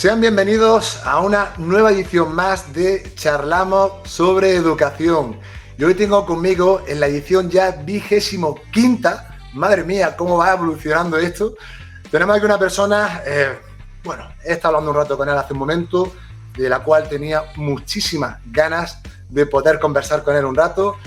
Sean bienvenidos a una nueva edición más de Charlamos sobre Educación. Y hoy tengo conmigo en la edición ya 25ª, madre mía, cómo va evolucionando esto. Tenemos aquí una persona, he estado hablando un rato con él hace un momento, de la cual tenía muchísimas ganas de poder conversar con él un rato.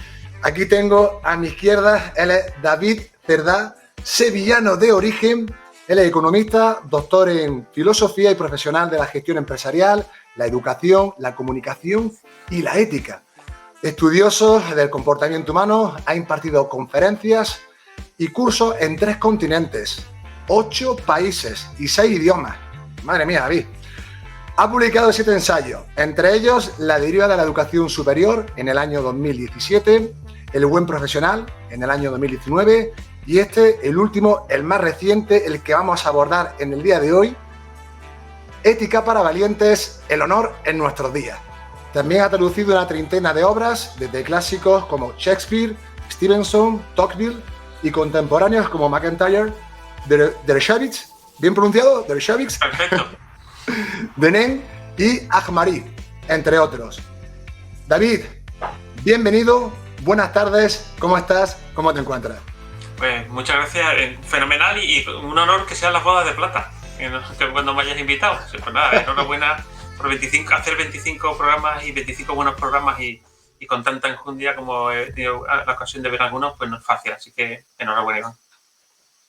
Aquí tengo a mi izquierda, él es David Cerdá, sevillano de origen. Él es economista, doctor en filosofía y profesional de la gestión empresarial, la educación, la comunicación y la ética. Estudioso del comportamiento humano, ha impartido conferencias y cursos en 3 continentes, 8 países y 6 idiomas. Madre mía, David. Ha publicado 7 ensayos, entre ellos La deriva de la educación superior en el año 2017, El buen profesional en el año 2019 y el último, el más reciente, el que vamos a abordar en el día de hoy, Ética para valientes, el honor en nuestros días. También ha traducido una treintena de obras, desde clásicos como Shakespeare, Stevenson, Tocqueville y contemporáneos como MacIntyre, Dershowitz, ¿bien pronunciado? Dershowitz. Perfecto. Denean y Ahmari, entre otros. David, bienvenido, buenas tardes, ¿cómo estás? ¿Cómo te encuentras? Pues muchas gracias, fenomenal y un honor que sean las bodas de plata, que cuando me hayas invitado. Pues nada, enhorabuena por hacer 25 programas y 25 buenos programas y con tanta enjundia como he tenido la ocasión de ver algunos, pues no es fácil, así que enhorabuena, Iván.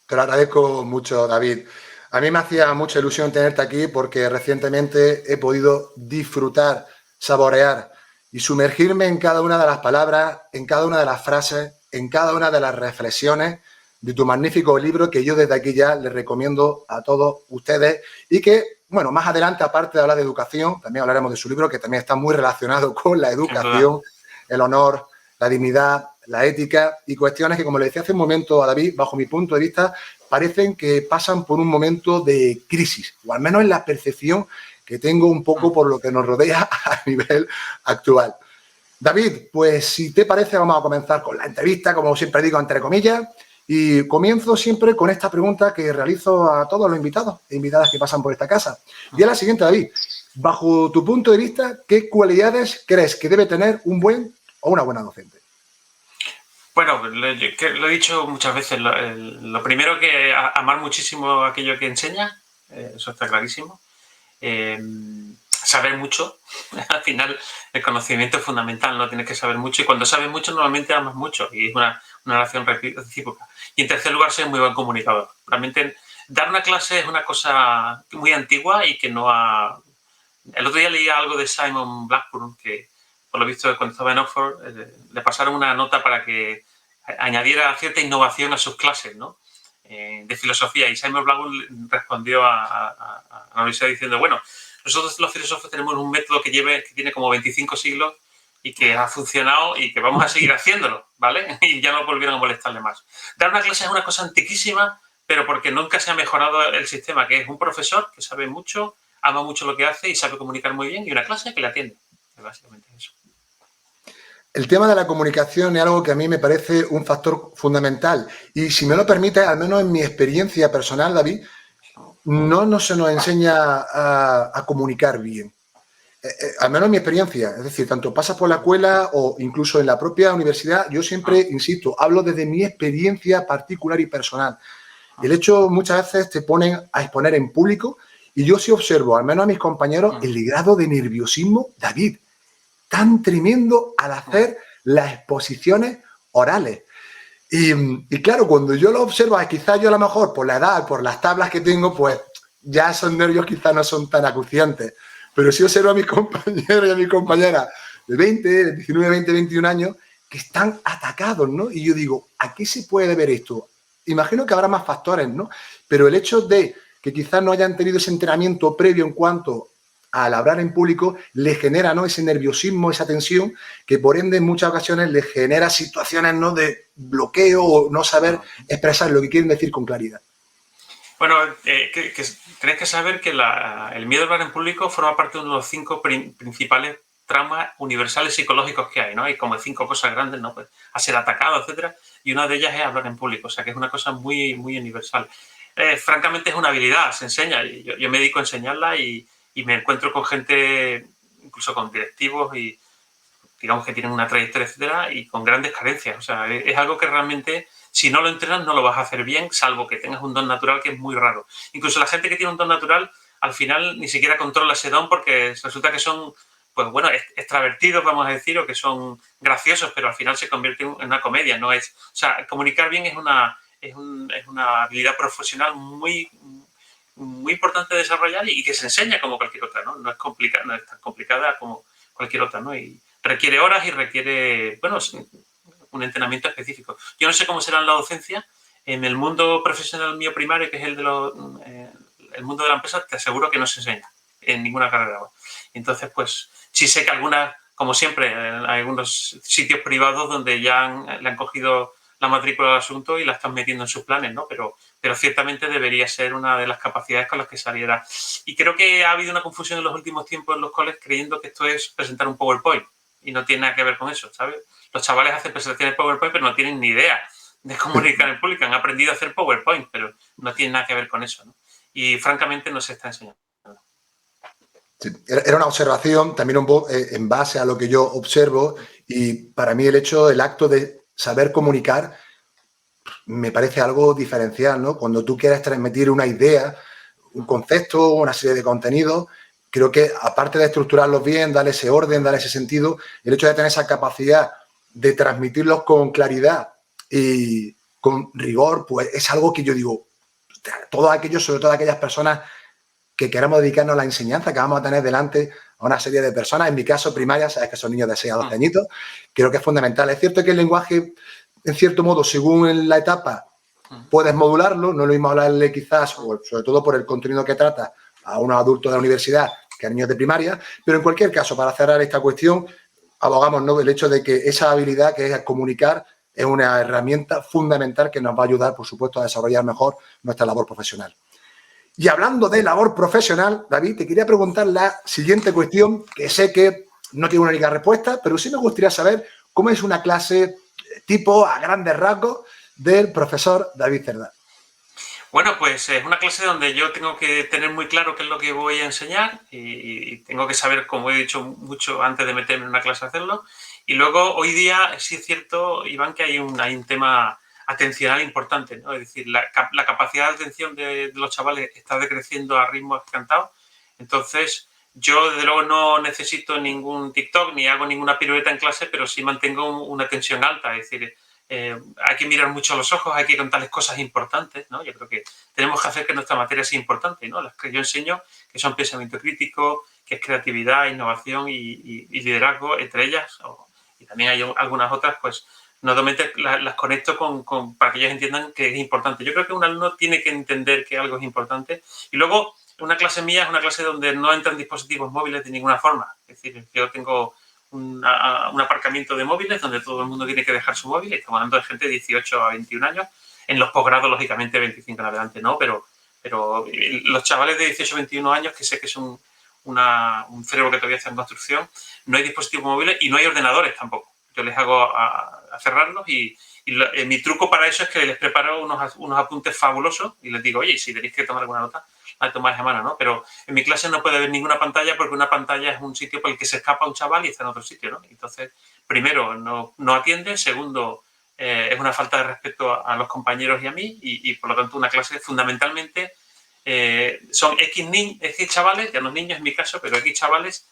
Te lo agradezco mucho, David. A mí me hacía mucha ilusión tenerte aquí porque recientemente he podido disfrutar, saborear y sumergirme en cada una de las palabras, en cada una de las frases, en cada una de las reflexiones de tu magnífico libro que yo desde aquí ya les recomiendo a todos ustedes y que, bueno, más adelante, aparte de hablar de educación, también hablaremos de su libro que también está muy relacionado con la educación, el honor, la dignidad, la ética y cuestiones que, como le decía hace un momento a David, bajo mi punto de vista, parecen que pasan por un momento de crisis, o al menos en la percepción que tengo un poco por lo que nos rodea a nivel actual. David, pues si te parece vamos a comenzar con la entrevista, como siempre digo, entre comillas, y comienzo siempre con esta pregunta que realizo a todos los invitados e invitadas que pasan por esta casa. Y es la siguiente, David. Bajo tu punto de vista, ¿qué cualidades crees que debe tener un buen o una buena docente? Bueno, lo he dicho muchas veces, lo primero que amar muchísimo aquello que enseña, eso está clarísimo. Saber mucho, al final el conocimiento es fundamental, no tienes que saber mucho y cuando sabes mucho normalmente amas mucho y es una relación recíproca. Y en tercer lugar, ser muy buen comunicador. Realmente dar una clase es una cosa muy antigua y que no ha... El otro día leía algo de Simon Blackburn que por lo visto cuando estaba en Oxford le pasaron una nota para que añadiera cierta innovación a sus clases, ¿no? De filosofía y Simon Blackburn respondió a la universidad diciendo, bueno, nosotros los filósofos tenemos un método que tiene como 25 siglos y que ha funcionado y que vamos a seguir haciéndolo, ¿vale? Y ya no volvieron a molestarle más. Dar una clase es una cosa antiquísima, pero porque nunca se ha mejorado el sistema, que es un profesor que sabe mucho, ama mucho lo que hace y sabe comunicar muy bien y una clase que le atiende. Es básicamente eso. El tema de la comunicación es algo que a mí me parece un factor fundamental y si me lo permite, al menos en mi experiencia personal, David, no se nos enseña a comunicar bien. Al menos en mi experiencia, es decir, tanto pasas por la escuela o incluso en la propia universidad, yo siempre, insisto, hablo desde mi experiencia particular y personal. El hecho muchas veces te ponen a exponer en público y yo sí observo, al menos a mis compañeros, el grado de nerviosismo, David, tan tremendo al hacer las exposiciones orales. Y claro, cuando yo lo observo, quizás yo a lo mejor por la edad, por las tablas que tengo, pues ya esos nervios quizás no son tan acuciantes. Pero sí observo a mis compañeros y a mis compañeras de 20, 19, 20, 21 años que están atacados, ¿no? Y yo digo, ¿a qué se puede deber esto? Imagino que habrá más factores, ¿no? Pero el hecho de que quizás no hayan tenido ese entrenamiento previo en cuanto al hablar en público, les genera, ¿no?, ese nerviosismo, esa tensión, que por ende en muchas ocasiones les genera situaciones, ¿no?, de bloqueo o no saber expresar lo que quieren decir con claridad. Bueno, tenéis que saber que el miedo a hablar en público forma parte de uno de los 5 principales traumas universales psicológicos que hay, ¿no? Hay como 5 cosas grandes, ¿no? Pues a ser atacado, etcétera, y una de ellas es hablar en público, o sea que es una cosa muy, muy universal. Francamente es una habilidad, se enseña, yo me dedico a enseñarla y y me encuentro con gente, incluso con directivos y digamos que tienen una trayectoria, etcétera, y con grandes carencias. O sea, es algo que realmente, si no lo entrenas, no lo vas a hacer bien, salvo que tengas un don natural, que es muy raro. Incluso la gente que tiene un don natural, al final ni siquiera controla ese don porque resulta que son, pues bueno, extravertidos, vamos a decir, o que son graciosos, pero al final se convierte en una comedia, ¿no? O sea, comunicar bien es una habilidad profesional muy importante de desarrollar y que se enseña como cualquier otra, ¿no? No es complicada, no es tan complicada como cualquier otra, ¿no? Y requiere horas y requiere, bueno, un entrenamiento específico. Yo no sé cómo será en la docencia. En el mundo profesional mío primario, que es el mundo de la empresa, te aseguro que no se enseña en ninguna carrera. Entonces, pues, sí sé que algunas, como siempre, hay algunos sitios privados donde ya le han cogido la matrícula al asunto y la están metiendo en sus planes, ¿no? Pero ciertamente debería ser una de las capacidades con las que saliera. Y creo que ha habido una confusión en los últimos tiempos en los colegios creyendo que esto es presentar un PowerPoint y no tiene nada que ver con eso, ¿sabes? Los chavales hacen presentaciones PowerPoint pero no tienen ni idea de comunicar en público. Han aprendido a hacer PowerPoint, pero no tiene nada que ver con eso, ¿no? Y francamente no se está enseñando. Sí, era una observación también un poco en base a lo que yo observo y para mí el acto de saber comunicar me parece algo diferencial, ¿no? Cuando tú quieres transmitir una idea, un concepto, una serie de contenidos, creo que aparte de estructurarlos bien, darle ese orden, darle ese sentido, el hecho de tener esa capacidad de transmitirlos con claridad y con rigor, pues es algo que yo digo, todos aquellos, sobre todo aquellas personas que queramos dedicarnos a la enseñanza, que vamos a tener delante a una serie de personas, en mi caso primaria, sabes que son niños de 6 a 12 añitos, creo que es fundamental. Es cierto que el lenguaje, en cierto modo, según la etapa, puedes modularlo, no es lo mismo hablarle quizás, o sobre todo por el contenido que trata, a unos adultos de la universidad que a niños de primaria, pero en cualquier caso, para cerrar esta cuestión, abogamos, ¿no?, del hecho de que esa habilidad que es comunicar es una herramienta fundamental que nos va a ayudar, por supuesto, a desarrollar mejor nuestra labor profesional. Y hablando de labor profesional, David, te quería preguntar la siguiente cuestión, que sé que no tiene una única respuesta, pero sí me gustaría saber cómo es una clase tipo, a grandes rasgos, del profesor David Cerdá. Bueno, pues es una clase donde yo tengo que tener muy claro qué es lo que voy a enseñar y tengo que saber, como he dicho mucho antes de meterme en una clase, hacerlo. Y luego, hoy día, sí es cierto, Iván, que hay un tema atencional importante, ¿no? Es decir, la capacidad de atención de los chavales está decreciendo a ritmos escantados. Entonces, yo, desde luego, no necesito ningún TikTok ni hago ninguna pirueta en clase, pero sí mantengo una tensión alta. Es decir, hay que mirar mucho a los ojos, hay que contarles cosas importantes, ¿no? Yo creo que tenemos que hacer que nuestra materia sea importante, ¿no? Las que yo enseño, que son pensamiento crítico, que es creatividad, innovación y liderazgo, entre ellas, y también hay algunas otras, pues normalmente las conecto para que ellos entiendan que es importante. Yo creo que un alumno tiene que entender que algo es importante. Y luego, una clase mía es una clase donde no entran dispositivos móviles de ninguna forma. Es decir, yo tengo un aparcamiento de móviles donde todo el mundo tiene que dejar su móvil. Estamos hablando de gente de 18 a 21 años. En los posgrados, lógicamente, 25 en adelante no, pero los chavales de 18 a 21 años, que sé que es un cerebro que todavía está en construcción, no hay dispositivos móviles y no hay ordenadores tampoco. Yo les hago a cerrarlos y mi truco para eso es que les preparo unos apuntes fabulosos y les digo, oye, si tenéis que tomar alguna nota, la tomáis a mano, ¿no? Pero en mi clase no puede haber ninguna pantalla porque una pantalla es un sitio por el que se escapa un chaval y está en otro sitio, ¿no? Entonces, primero, no atiende. Segundo, es una falta de respeto a los compañeros y a mí y por lo tanto, una clase fundamentalmente son X chavales, ya no niños en mi caso, pero X chavales,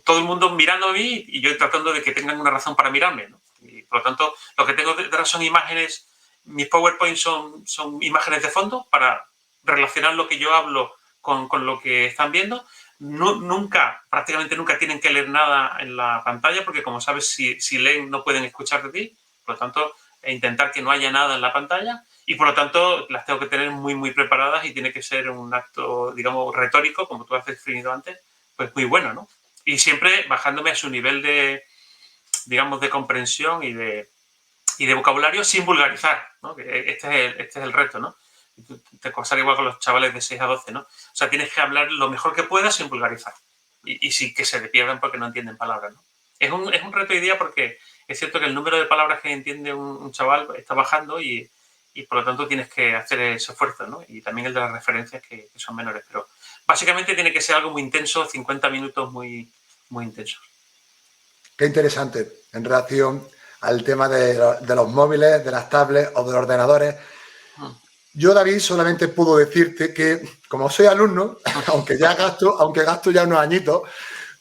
todo el mundo mirando a mí y yo tratando de que tengan una razón para mirarme, ¿no? Y por lo tanto, lo que tengo detrás son imágenes, mis PowerPoint son imágenes de fondo para relacionar lo que yo hablo con lo que están viendo. Prácticamente nunca tienen que leer nada en la pantalla porque, como sabes, si leen no pueden escuchar de ti. Por lo tanto, intentar que no haya nada en la pantalla y, por lo tanto, las tengo que tener muy preparadas y tiene que ser un acto, digamos, retórico, como tú has definido antes, pues muy bueno, ¿no? Y siempre bajándome a su nivel de, digamos, de comprensión y de vocabulario sin vulgarizar, ¿no? Este es el reto, ¿no? Te pasará igual con los chavales de 6 a 12, ¿no? O sea, tienes que hablar lo mejor que puedas sin vulgarizar. Y sí que se le pierdan porque no entienden palabras, ¿no? Es un reto hoy día porque es cierto que el número de palabras que entiende un chaval está bajando y y por lo tanto tienes que hacer ese esfuerzo, ¿no? Y también el de las referencias que son menores, pero básicamente tiene que ser algo muy intenso, 50 minutos muy, muy intensos. Qué interesante en relación al tema de los móviles, de las tablets o de los ordenadores. Yo, David, solamente puedo decirte que, como soy alumno, aunque gasto ya unos añitos,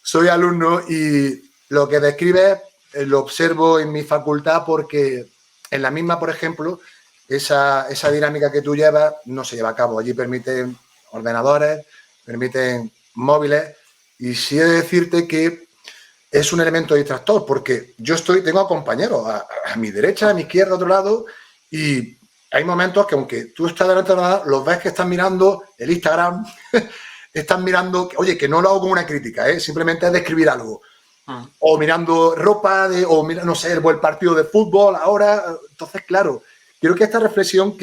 soy alumno y lo que describes lo observo en mi facultad porque en la misma, por ejemplo, esa dinámica que tú llevas no se lleva a cabo. Allí permiten ordenadores, permiten móviles y sí he de decirte que es un elemento distractor porque yo tengo a compañeros a mi derecha, a mi izquierda, a otro lado y hay momentos que aunque tú estás delante de nada, los ves que están mirando el Instagram, están mirando, oye, que no lo hago como una crítica, simplemente es describir algo. O mirando ropa, o no sé, el partido de fútbol ahora. Entonces, claro, creo que esta reflexión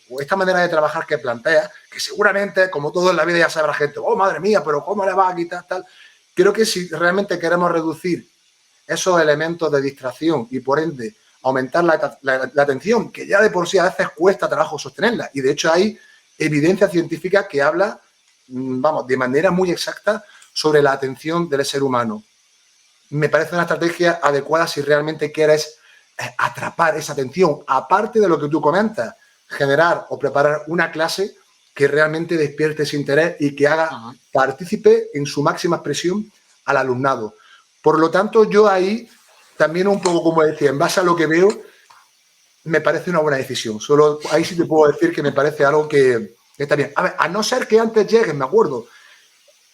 o esta manera de trabajar que plantea, que seguramente, como todo en la vida, ya sabrá gente, oh, madre mía, pero ¿cómo le va a quitar tal? Creo que si realmente queremos reducir esos elementos de distracción y, por ende, aumentar la atención, que ya de por sí a veces cuesta trabajo sostenerla. Y, de hecho, hay evidencia científica que habla, vamos, de manera muy exacta sobre la atención del ser humano. Me parece una estrategia adecuada si realmente quieres atrapar esa atención. Aparte de lo que tú comentas, generar o preparar una clase que realmente despierte ese interés y que haga partícipe en su máxima expresión al alumnado. Por lo tanto, yo ahí también un poco, como decía, en base a lo que veo, me parece una buena decisión. Solo ahí sí te puedo decir que me parece algo que está bien. A ver, a no ser que antes lleguen, me acuerdo,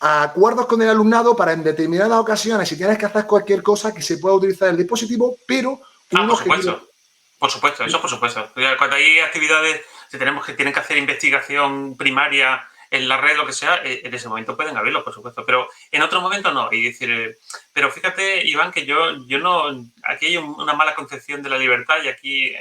a acuerdos con el alumnado para en determinadas ocasiones, si tienes que hacer cualquier cosa, que se pueda utilizar el dispositivo, pero por supuesto, eso por supuesto. Cuando hay actividades que tienen que hacer investigación primaria en la red, lo que sea, en ese momento pueden abrirlo, por supuesto, pero en otro momento no. Y decir, pero fíjate, Iván, que yo no, aquí hay una mala concepción de la libertad y aquí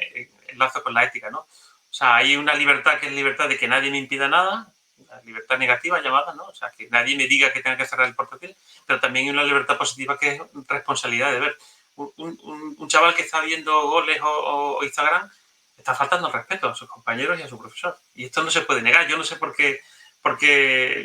enlazo con la ética, ¿no? O sea, hay una libertad que es libertad de que nadie me impida nada, la libertad negativa llamada, ¿no? O sea, que nadie me diga que tenga que cerrar el portátil, pero también hay una libertad positiva que es responsabilidad de ver. Un chaval que está viendo goles o Instagram está faltando el respeto a sus compañeros y a su profesor. Y esto no se puede negar. Yo no sé por qué.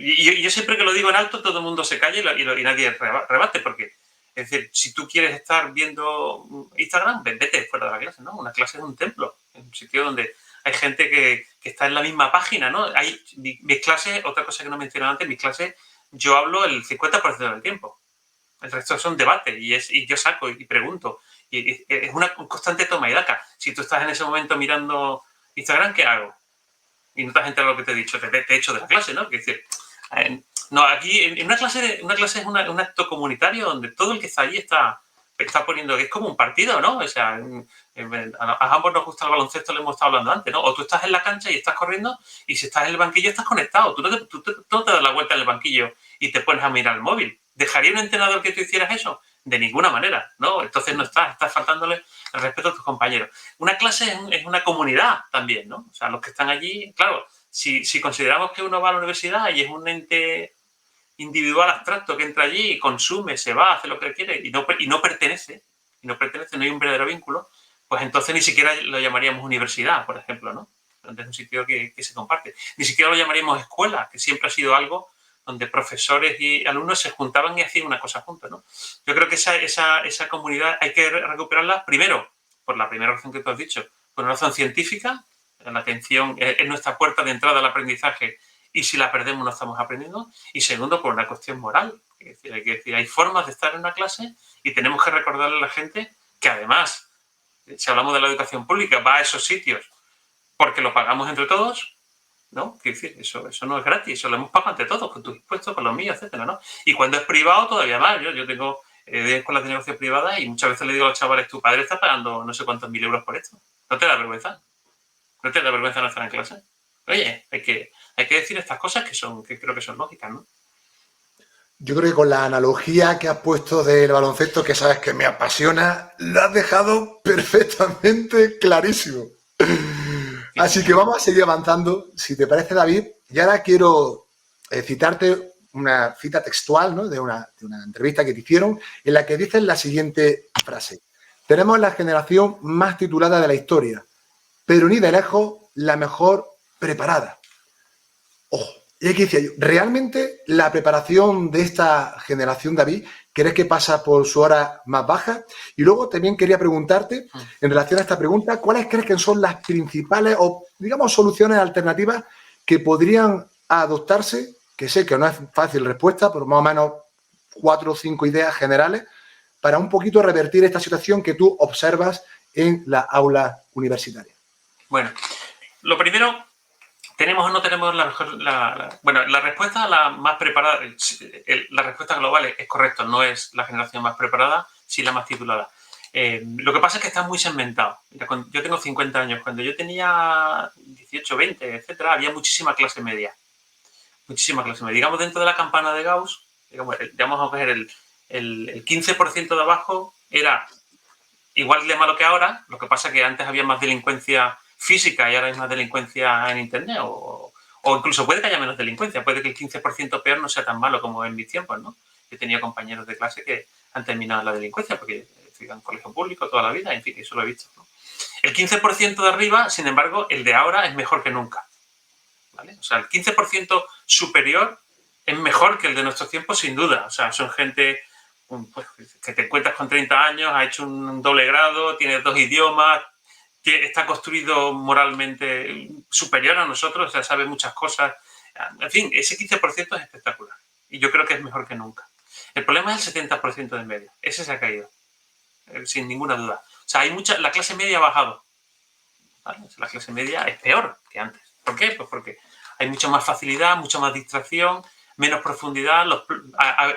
Y yo siempre que lo digo en alto, todo el mundo se calla y nadie rebate. Porque, es decir, si tú quieres estar viendo Instagram, vete fuera de la clase, ¿no? Una clase es un templo, es un sitio donde hay gente que está en la misma página, ¿no? Mis clases, otra cosa que no mencioné antes, mis clases, yo hablo el 50% del tiempo. El resto son debates y yo saco y pregunto. Y es una constante toma y daca. Si tú estás en ese momento mirando Instagram, ¿qué hago? Y no te has enterado lo que te he dicho, te he hecho de la clase, ¿no? Es decir, no, aquí en una clase es un acto comunitario donde todo el que está allí está poniendo, es como un partido, ¿no? O sea, a ambos nos gusta el baloncesto, lo hemos estado hablando antes, ¿no? O tú estás en la cancha y estás corriendo y si estás en el banquillo estás conectado. Tú no te das la vuelta en el banquillo y te pones a mirar el móvil. ¿Dejaría un entrenador que tú hicieras eso? De ninguna manera, ¿no? Entonces no estás faltándole el respeto a tus compañeros. Una clase es una comunidad también, ¿no? O sea, los que están allí, claro, si consideramos que uno va a la universidad y es un ente individual abstracto que entra allí y consume, se va, hace lo que quiere y no pertenece, no hay un verdadero vínculo, pues entonces ni siquiera lo llamaríamos universidad, por ejemplo, ¿no? Donde es un sitio que se comparte. Ni siquiera lo llamaríamos escuela, que siempre ha sido algo donde profesores y alumnos se juntaban y hacían una cosa juntos, ¿no? Yo creo que esa comunidad hay que recuperarla primero, por la primera razón que tú has dicho, por una razón científica, la atención es nuestra puerta de entrada al aprendizaje y si la perdemos no estamos aprendiendo, y segundo, por una cuestión moral. Es decir, hay formas de estar en una clase y tenemos que recordarle a la gente que además, si hablamos de la educación pública, va a esos sitios porque lo pagamos entre todos, ¿no? Es decir, eso no es gratis, eso lo hemos pagado ante todos, con tus impuestos, con los míos, etcétera, ¿no? Y cuando es privado, todavía más. Yo tengo escuelas de negocio privada y muchas veces le digo a los chavales, tu padre está pagando no sé cuántos mil euros por esto. ¿No te da vergüenza? ¿No te da vergüenza no estar en clase? Oye, hay que decir estas cosas que creo que son lógicas, ¿no? Yo creo que con la analogía que has puesto del baloncesto, que sabes que me apasiona, lo has dejado perfectamente clarísimo. Así que vamos a seguir avanzando, si te parece, David. Y ahora quiero citarte una cita textual, ¿no? de una entrevista que te hicieron, en la que dices la siguiente frase. Tenemos la generación más titulada de la historia, pero ni de lejos la mejor preparada. Ojo, y aquí decía yo, ¿realmente la preparación de esta generación, David, crees que pasa por su hora más baja? Y luego también quería preguntarte, en relación a esta pregunta, ¿cuáles crees que son las principales o, digamos, soluciones alternativas que podrían adoptarse? Que sé que no es fácil respuesta, pero más o menos 4 o 5 ideas generales para un poquito revertir esta situación que tú observas en la aula universitaria. Bueno, lo primero, ¿tenemos o no tenemos la mejor...? Bueno, la respuesta a la más preparada, la respuesta global es correcto, no es la generación más preparada, sí la más titulada. Lo que pasa es que está muy segmentado. Mira, yo tengo 50 años. Cuando yo tenía 18, 20, etcétera, había muchísima clase media. Muchísima clase media. Digamos, dentro de la campana de Gauss, digamos, vamos a ver, el 15% de abajo era igual de malo que ahora. Lo que pasa es que antes había más delincuencia física y ahora hay más delincuencia en Internet. O incluso puede que haya menos delincuencia. Puede que el 15% peor no sea tan malo como en mis tiempos, ¿no? Yo tenía compañeros de clase que han terminado la delincuencia porque estudian en colegio público toda la vida. En fin, eso lo he visto, ¿no? El 15% de arriba, sin embargo, el de ahora es mejor que nunca, ¿vale? O sea, el 15% superior es mejor que el de nuestros tiempos, sin duda. O sea, son gente pues, que te encuentras con 30 años, ha hecho un doble grado, tiene 2 idiomas, que está construido moralmente superior a nosotros, o sea, sabe muchas cosas. En fin, ese 15% es espectacular y yo creo que es mejor que nunca. El problema es el 70% de medio. Ese se ha caído, sin ninguna duda. O sea, la clase media ha bajado, ¿vale? La clase media es peor que antes. ¿Por qué? Pues porque hay mucha más facilidad, mucha más distracción, menos profundidad.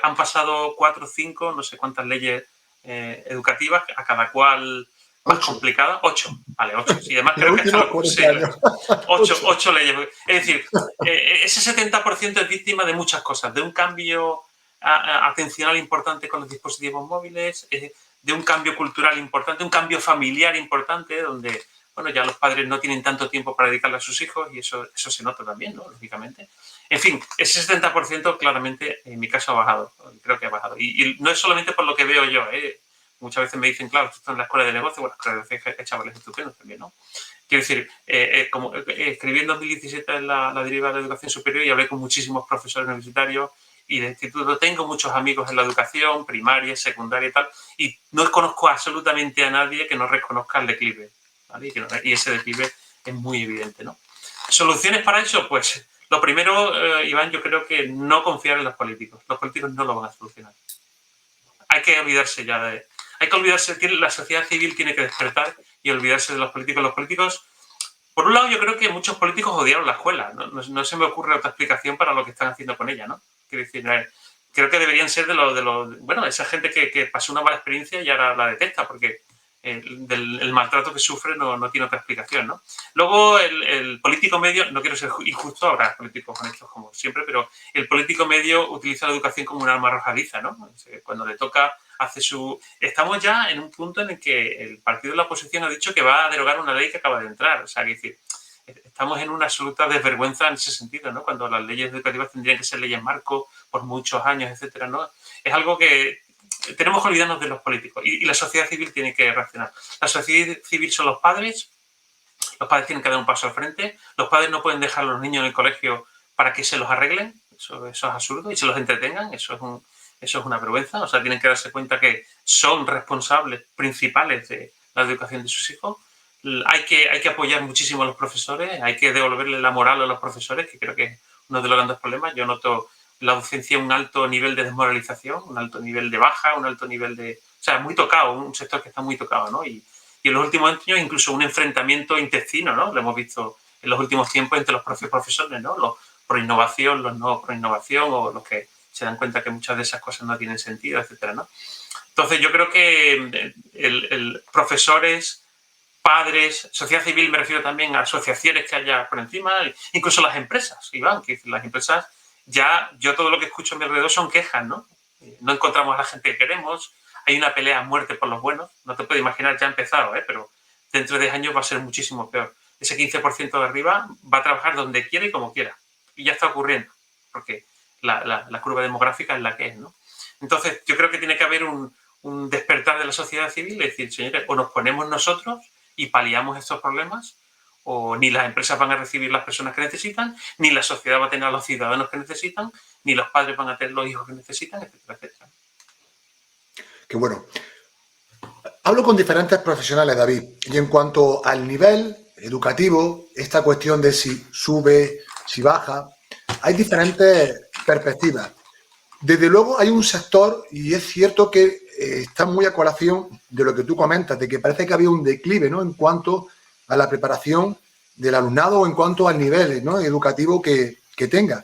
Han pasado 4 o 5, no sé cuántas leyes educativas, a cada cual más complicada. 8, vale, 8. Sí, además creo que hasta los cursos. 8 leyes. Es decir, ese 70% es víctima de muchas cosas, de un cambio atencional importante con los dispositivos móviles, de un cambio cultural importante, un cambio familiar importante, donde bueno, ya los padres no tienen tanto tiempo para dedicarle a sus hijos y eso se nota también, ¿no? Lógicamente. En fin, ese 70% claramente en mi caso ha bajado, creo que ha bajado. Y no es solamente por lo que veo yo, ¿eh? Muchas veces me dicen, claro, tú estás en la escuela de negocio, bueno, la escuela de negocio hay chavales estupendos también, ¿no? Quiero decir, como escribí en 2017 en la deriva de la educación superior y hablé con muchísimos profesores universitarios y de instituto. Tengo muchos amigos en la educación, primaria, secundaria y tal, y no conozco absolutamente a nadie que no reconozca el declive, ¿vale? Y ese declive es muy evidente, ¿no? ¿Soluciones para eso? Pues lo primero, Iván, yo creo que no confiar en los políticos. Los políticos no lo van a solucionar. Hay que olvidarse ya de... Hay que olvidarse, la sociedad civil tiene que despertar y olvidarse de los políticos. Los políticos, por un lado, yo creo que muchos políticos odiaron la escuela. No se me ocurre otra explicación para lo que están haciendo con ella, ¿no? Quiero decir, creo que deberían ser de los bueno, esa gente que pasó una mala experiencia y ahora la detesta, porque el maltrato que sufre no tiene otra explicación, ¿no? Luego, el político medio, no quiero ser injusto, habrá políticos honestos como siempre, pero el político medio utiliza la educación como un arma arrojadiza, ¿no? Cuando le toca, hace su... Estamos ya en un punto en el que el partido de la oposición ha dicho que va a derogar una ley que acaba de entrar. O sea, que decir, estamos en una absoluta desvergüenza en ese sentido, ¿no? Cuando las leyes educativas tendrían que ser leyes marco por muchos años, etcétera, ¿no? Es algo que tenemos que olvidarnos de los políticos y la sociedad civil tiene que reaccionar. La sociedad civil son los padres tienen que dar un paso al frente, los padres no pueden dejar a los niños en el colegio para que se los arreglen, eso es absurdo, y se los entretengan, eso es una vergüenza. O sea, tienen que darse cuenta que son responsables principales de la educación de sus hijos. Hay que apoyar muchísimo a los profesores, hay que devolverle la moral a los profesores, que creo que es uno de los grandes problemas. Yo noto en la docencia un alto nivel de desmoralización, un alto nivel de baja, un alto nivel de... O sea, muy tocado, un sector que está muy tocado, ¿no? Y en los últimos años incluso un enfrentamiento intestino, ¿no? Lo hemos visto en los últimos tiempos entre los propios profesores, ¿no? Los pro innovación, los no pro innovación, o los que se dan cuenta que muchas de esas cosas no tienen sentido, etcétera, ¿no? Entonces yo creo que profesores, padres, sociedad civil, me refiero también a asociaciones que haya por encima, incluso las empresas, Iván, que las empresas ya, yo todo lo que escucho a mi alrededor son quejas, ¿no? No encontramos a la gente que queremos, hay una pelea a muerte por los buenos, no te puedes imaginar, ya ha empezado, pero dentro de 10 años va a ser muchísimo peor. Ese 15% de arriba va a trabajar donde quiera y como quiera, y ya está ocurriendo, porque la curva demográfica es la que es, ¿no? Entonces, yo creo que tiene que haber un despertar de la sociedad civil, es decir, señores, o nos ponemos nosotros y paliamos estos problemas, o ni las empresas van a recibir las personas que necesitan, ni la sociedad va a tener a los ciudadanos que necesitan, ni los padres van a tener los hijos que necesitan, etcétera, etcétera. Qué bueno. Hablo con diferentes profesionales, David, y en cuanto al nivel educativo, esta cuestión de si sube, si baja, hay diferentes perspectivas. Desde luego hay un sector, y es cierto que está muy a colación de lo que tú comentas, de que parece que había un declive, ¿no?, en cuanto a la preparación del alumnado o en cuanto al nivel, ¿no?, educativo que tenga.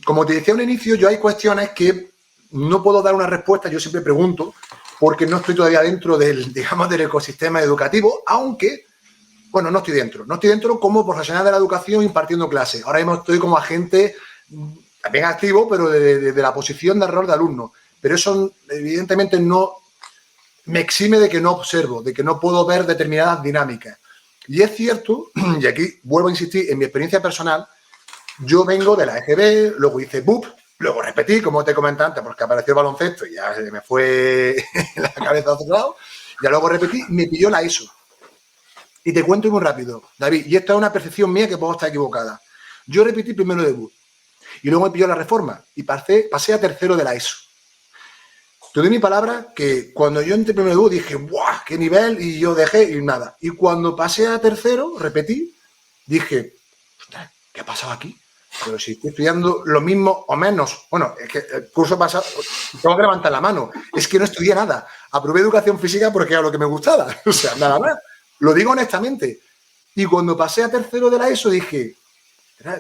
Como te decía al inicio, yo hay cuestiones que no puedo dar una respuesta, yo siempre pregunto, porque no estoy todavía dentro del, digamos, del ecosistema educativo, aunque, bueno, no estoy dentro como profesional de la educación impartiendo clases. Ahora mismo estoy como agente también activo, pero desde la posición de rol de alumno. Pero eso evidentemente no me exime de que no observo, de que no puedo ver determinadas dinámicas. Y es cierto, y aquí vuelvo a insistir en mi experiencia personal, yo vengo de la EGB, luego hice BUP, luego repetí, como te comenté antes, porque apareció el baloncesto y ya se me fue la cabeza a otro lado, ya luego repetí, me pilló la ESO. Y te cuento muy rápido, David, y esto es una percepción mía que puedo estar equivocada. Yo repetí primero de BUP y luego me pilló la reforma y pasé a tercero de la ESO. Te doy mi palabra que cuando yo entré primero de BUP dije, ¡buah! ¡Qué nivel! Y yo dejé y nada. Y cuando pasé a tercero, repetí, dije, ostras, ¿qué ha pasado aquí? Pero si estoy estudiando lo mismo o menos, bueno, es que el curso pasado, tengo que levantar la mano, es que no estudié nada. Aprobé educación física porque era lo que me gustaba, o sea, nada más. Lo digo honestamente. Y cuando pasé a tercero de la ESO dije,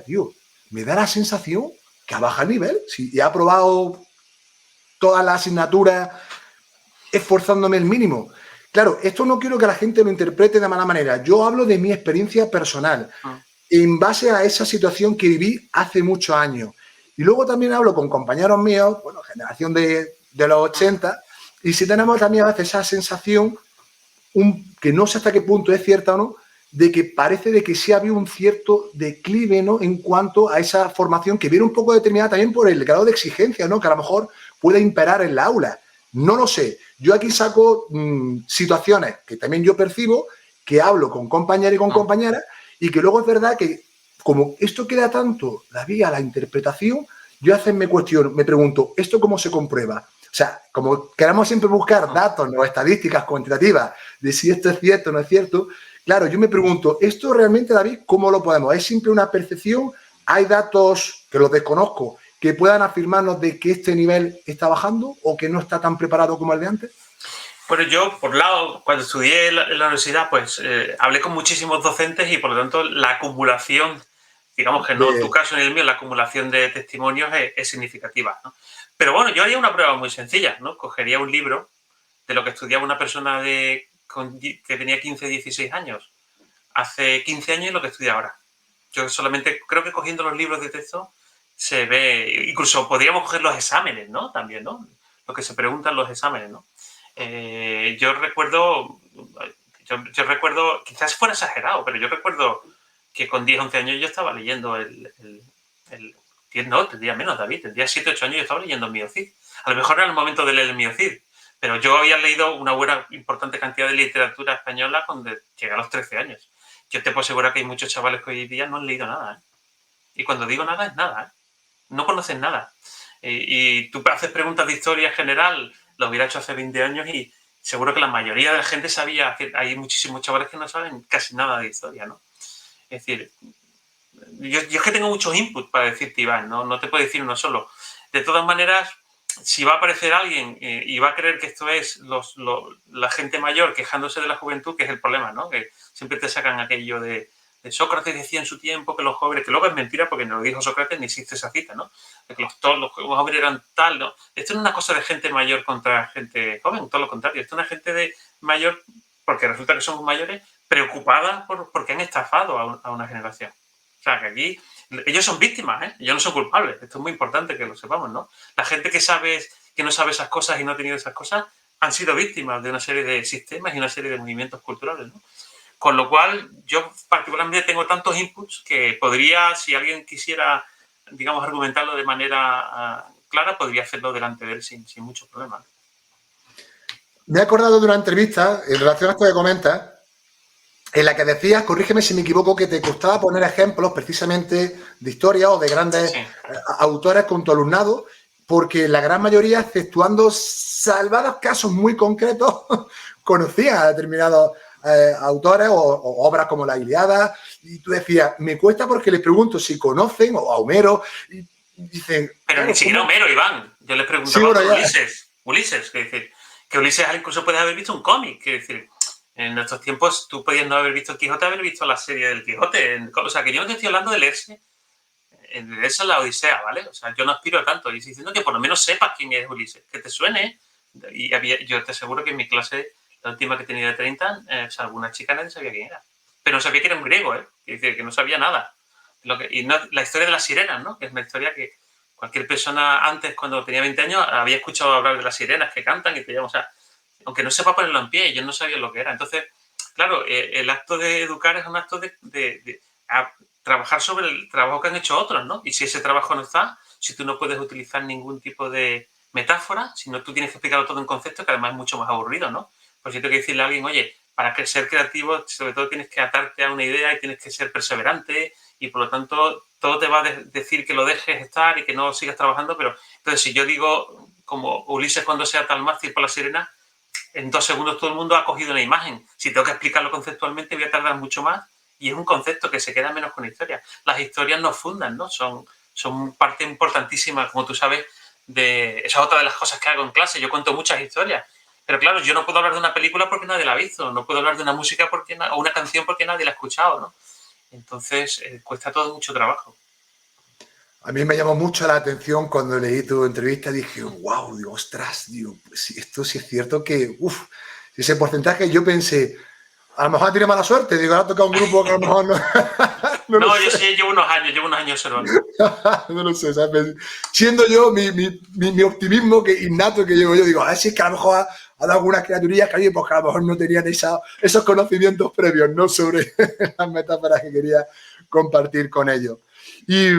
tío, me da la sensación que ha bajado el nivel. Si he aprobado todas las asignaturas esforzándome el mínimo. Claro, esto no quiero que la gente lo interprete de mala manera. Yo hablo de mi experiencia personal, en base a esa situación que viví hace muchos años. Y luego también hablo con compañeros míos, bueno, generación de los 80, y si tenemos también a veces esa sensación, que no sé hasta qué punto es cierta o no, de que parece de que sí había un cierto declive, ¿no?, en cuanto a esa formación que viene un poco determinada también por el grado de exigencia, ¿no?, que a lo mejor puede imperar en la aula. No lo sé. Yo aquí saco situaciones que también yo percibo, que hablo con compañeros y con compañeras, y que luego es verdad que como esto queda tanto la vía a la interpretación, yo a veces me cuestiono, me pregunto, ¿esto cómo se comprueba? O sea, como queramos siempre buscar datos o estadísticas cuantitativas de si esto es cierto o no es cierto, claro, yo me pregunto, ¿esto realmente, David, cómo lo podemos? ¿Es siempre una percepción? ¿Hay datos que los desconozco que puedan afirmarnos de que este nivel está bajando o que no está tan preparado como el de antes? Bueno, yo, por lado, cuando estudié en la universidad, pues hablé con muchísimos docentes y, por lo tanto, la acumulación, digamos que no en tu caso ni en el mío, la acumulación de testimonios es significativa, ¿no? Pero bueno, yo haría una prueba muy sencilla, ¿no? Cogería un libro de lo que estudiaba una persona que tenía 15, 16 años hace 15 años y lo que estudia ahora. Yo solamente creo que cogiendo los libros de texto se ve, incluso podríamos coger los exámenes, ¿no? También, ¿no? Lo que se preguntan los exámenes, ¿no? Yo recuerdo, quizás fuera exagerado, pero yo recuerdo que con 10, 11 años yo estaba leyendo no, tendría menos, David, tendría 7, 8 años y yo estaba leyendo el Miocid. A lo mejor era el momento de leer el Miocid, pero yo había leído una buena, importante cantidad de literatura española cuando llegué a los 13 años. Yo te puedo asegurar que hay muchos chavales que hoy día no han leído nada, ¿eh? Y cuando digo nada, es nada, ¿eh? No conocen nada. Y tú haces preguntas de historia general, lo hubiera hecho hace 20 años y seguro que la mayoría de la gente sabía que hay muchísimos chavales que no saben casi nada de historia, ¿no? Es decir, yo es que tengo muchos inputs para decirte, Iván, no te puedo decir uno solo. De todas maneras, si va a aparecer alguien y va a creer que esto es la gente mayor quejándose de la juventud, que es el problema, ¿no? Que siempre te sacan aquello de Sócrates decía en su tiempo que los jóvenes, que luego es mentira porque no lo dijo Sócrates ni existe esa cita, ¿no? De que todos los jóvenes eran tal, ¿no? Esto no es una cosa de gente mayor contra gente joven, todo lo contrario. Esto es una gente mayor, porque resulta que somos mayores, preocupada porque han estafado a una generación. O sea, que aquí ellos son víctimas, ¿eh? Ellos no son culpables. Esto es muy importante que lo sepamos, ¿no? La gente que no sabe esas cosas y no ha tenido esas cosas han sido víctimas de una serie de sistemas y una serie de movimientos culturales, ¿no? Con lo cual, yo particularmente tengo tantos inputs que podría, si alguien quisiera, digamos, argumentarlo de manera clara, podría hacerlo delante de él sin mucho problema. Me he acordado de una entrevista en relación a esto que comentas, en la que decías, corrígeme si me equivoco, que te costaba poner ejemplos precisamente de historias o de grandes Sí. autores con tu alumnado, porque la gran mayoría, exceptuando salvados casos muy concretos, conocían a determinados autores o obras como la Ilíada, y tú decías, me cuesta porque les pregunto si conocen o a Homero, y dicen, Pero claro, ni siquiera ¿cómo? Homero, Iván. Yo les Sí, preguntaba bueno, por ya. Ulises. Ulises, que decir, que Ulises incluso puede haber visto un cómic. Que decir, en nuestros tiempos tú podías no haber visto el Quijote, haber visto la serie del Quijote. O sea, que yo no te estoy hablando de leerse la Odisea, ¿vale? O sea, yo no aspiro a tanto. Y estoy diciendo que por lo menos sepas quién es Ulises, que te suene. Y yo te aseguro que en mi clase, la última que tenía de 30, o sea, alguna chica nadie sabía quién era. Pero no sabía que era un griego, ¿eh? Es decir, que no sabía nada. Y no, la historia de las sirenas, ¿no? Que es una historia que cualquier persona antes, cuando tenía 20 años, había escuchado hablar de las sirenas que cantan y te llaman, o sea, aunque no sepa ponerlo en pie, yo no sabía lo que era. Entonces, claro, el acto de educar es un acto de trabajar sobre el trabajo que han hecho otros, ¿no? Y si ese trabajo no está, si tú no puedes utilizar ningún tipo de metáfora, si no tú tienes que explicarlo todo en concepto, que además es mucho más aburrido, ¿no? Pues si tengo que decirle a alguien, oye, para ser creativo, sobre todo tienes que atarte a una idea y tienes que ser perseverante y por lo tanto todo te va a decir que lo dejes estar y que no sigas trabajando, pero entonces si yo digo, como Ulises cuando sea tal mástil por la sirena, en 2 segundos todo el mundo ha cogido una imagen. Si tengo que explicarlo conceptualmente voy a tardar mucho más y es un concepto que se queda menos con la historia. Las historias nos fundan, ¿no? Son parte importantísima, como tú sabes, esa es otra de las cosas que hago en clase. Yo cuento muchas historias, pero claro, yo no puedo hablar de una película porque nadie la ha visto, no puedo hablar de una música o una canción porque nadie la ha escuchado, ¿no? Entonces, cuesta todo mucho trabajo. A mí me llamó mucho la atención cuando leí tu entrevista, dije, wow, digo, ostras, digo, pues esto sí es cierto que, uff, ese porcentaje yo pensé, a lo mejor tiene mala suerte, digo, ahora toca un grupo que a lo mejor no, no lo No, yo sé, sí llevo unos años observando. no lo sé, ¿sabes? Siendo yo mi optimismo que innato que llevo yo, digo, a ver si es que a lo mejor ha dado algunas criaturillas que a mí, pues que a lo mejor no tenían esos conocimientos previos, ¿no? Sobre las metáforas que quería compartir con ellos. Y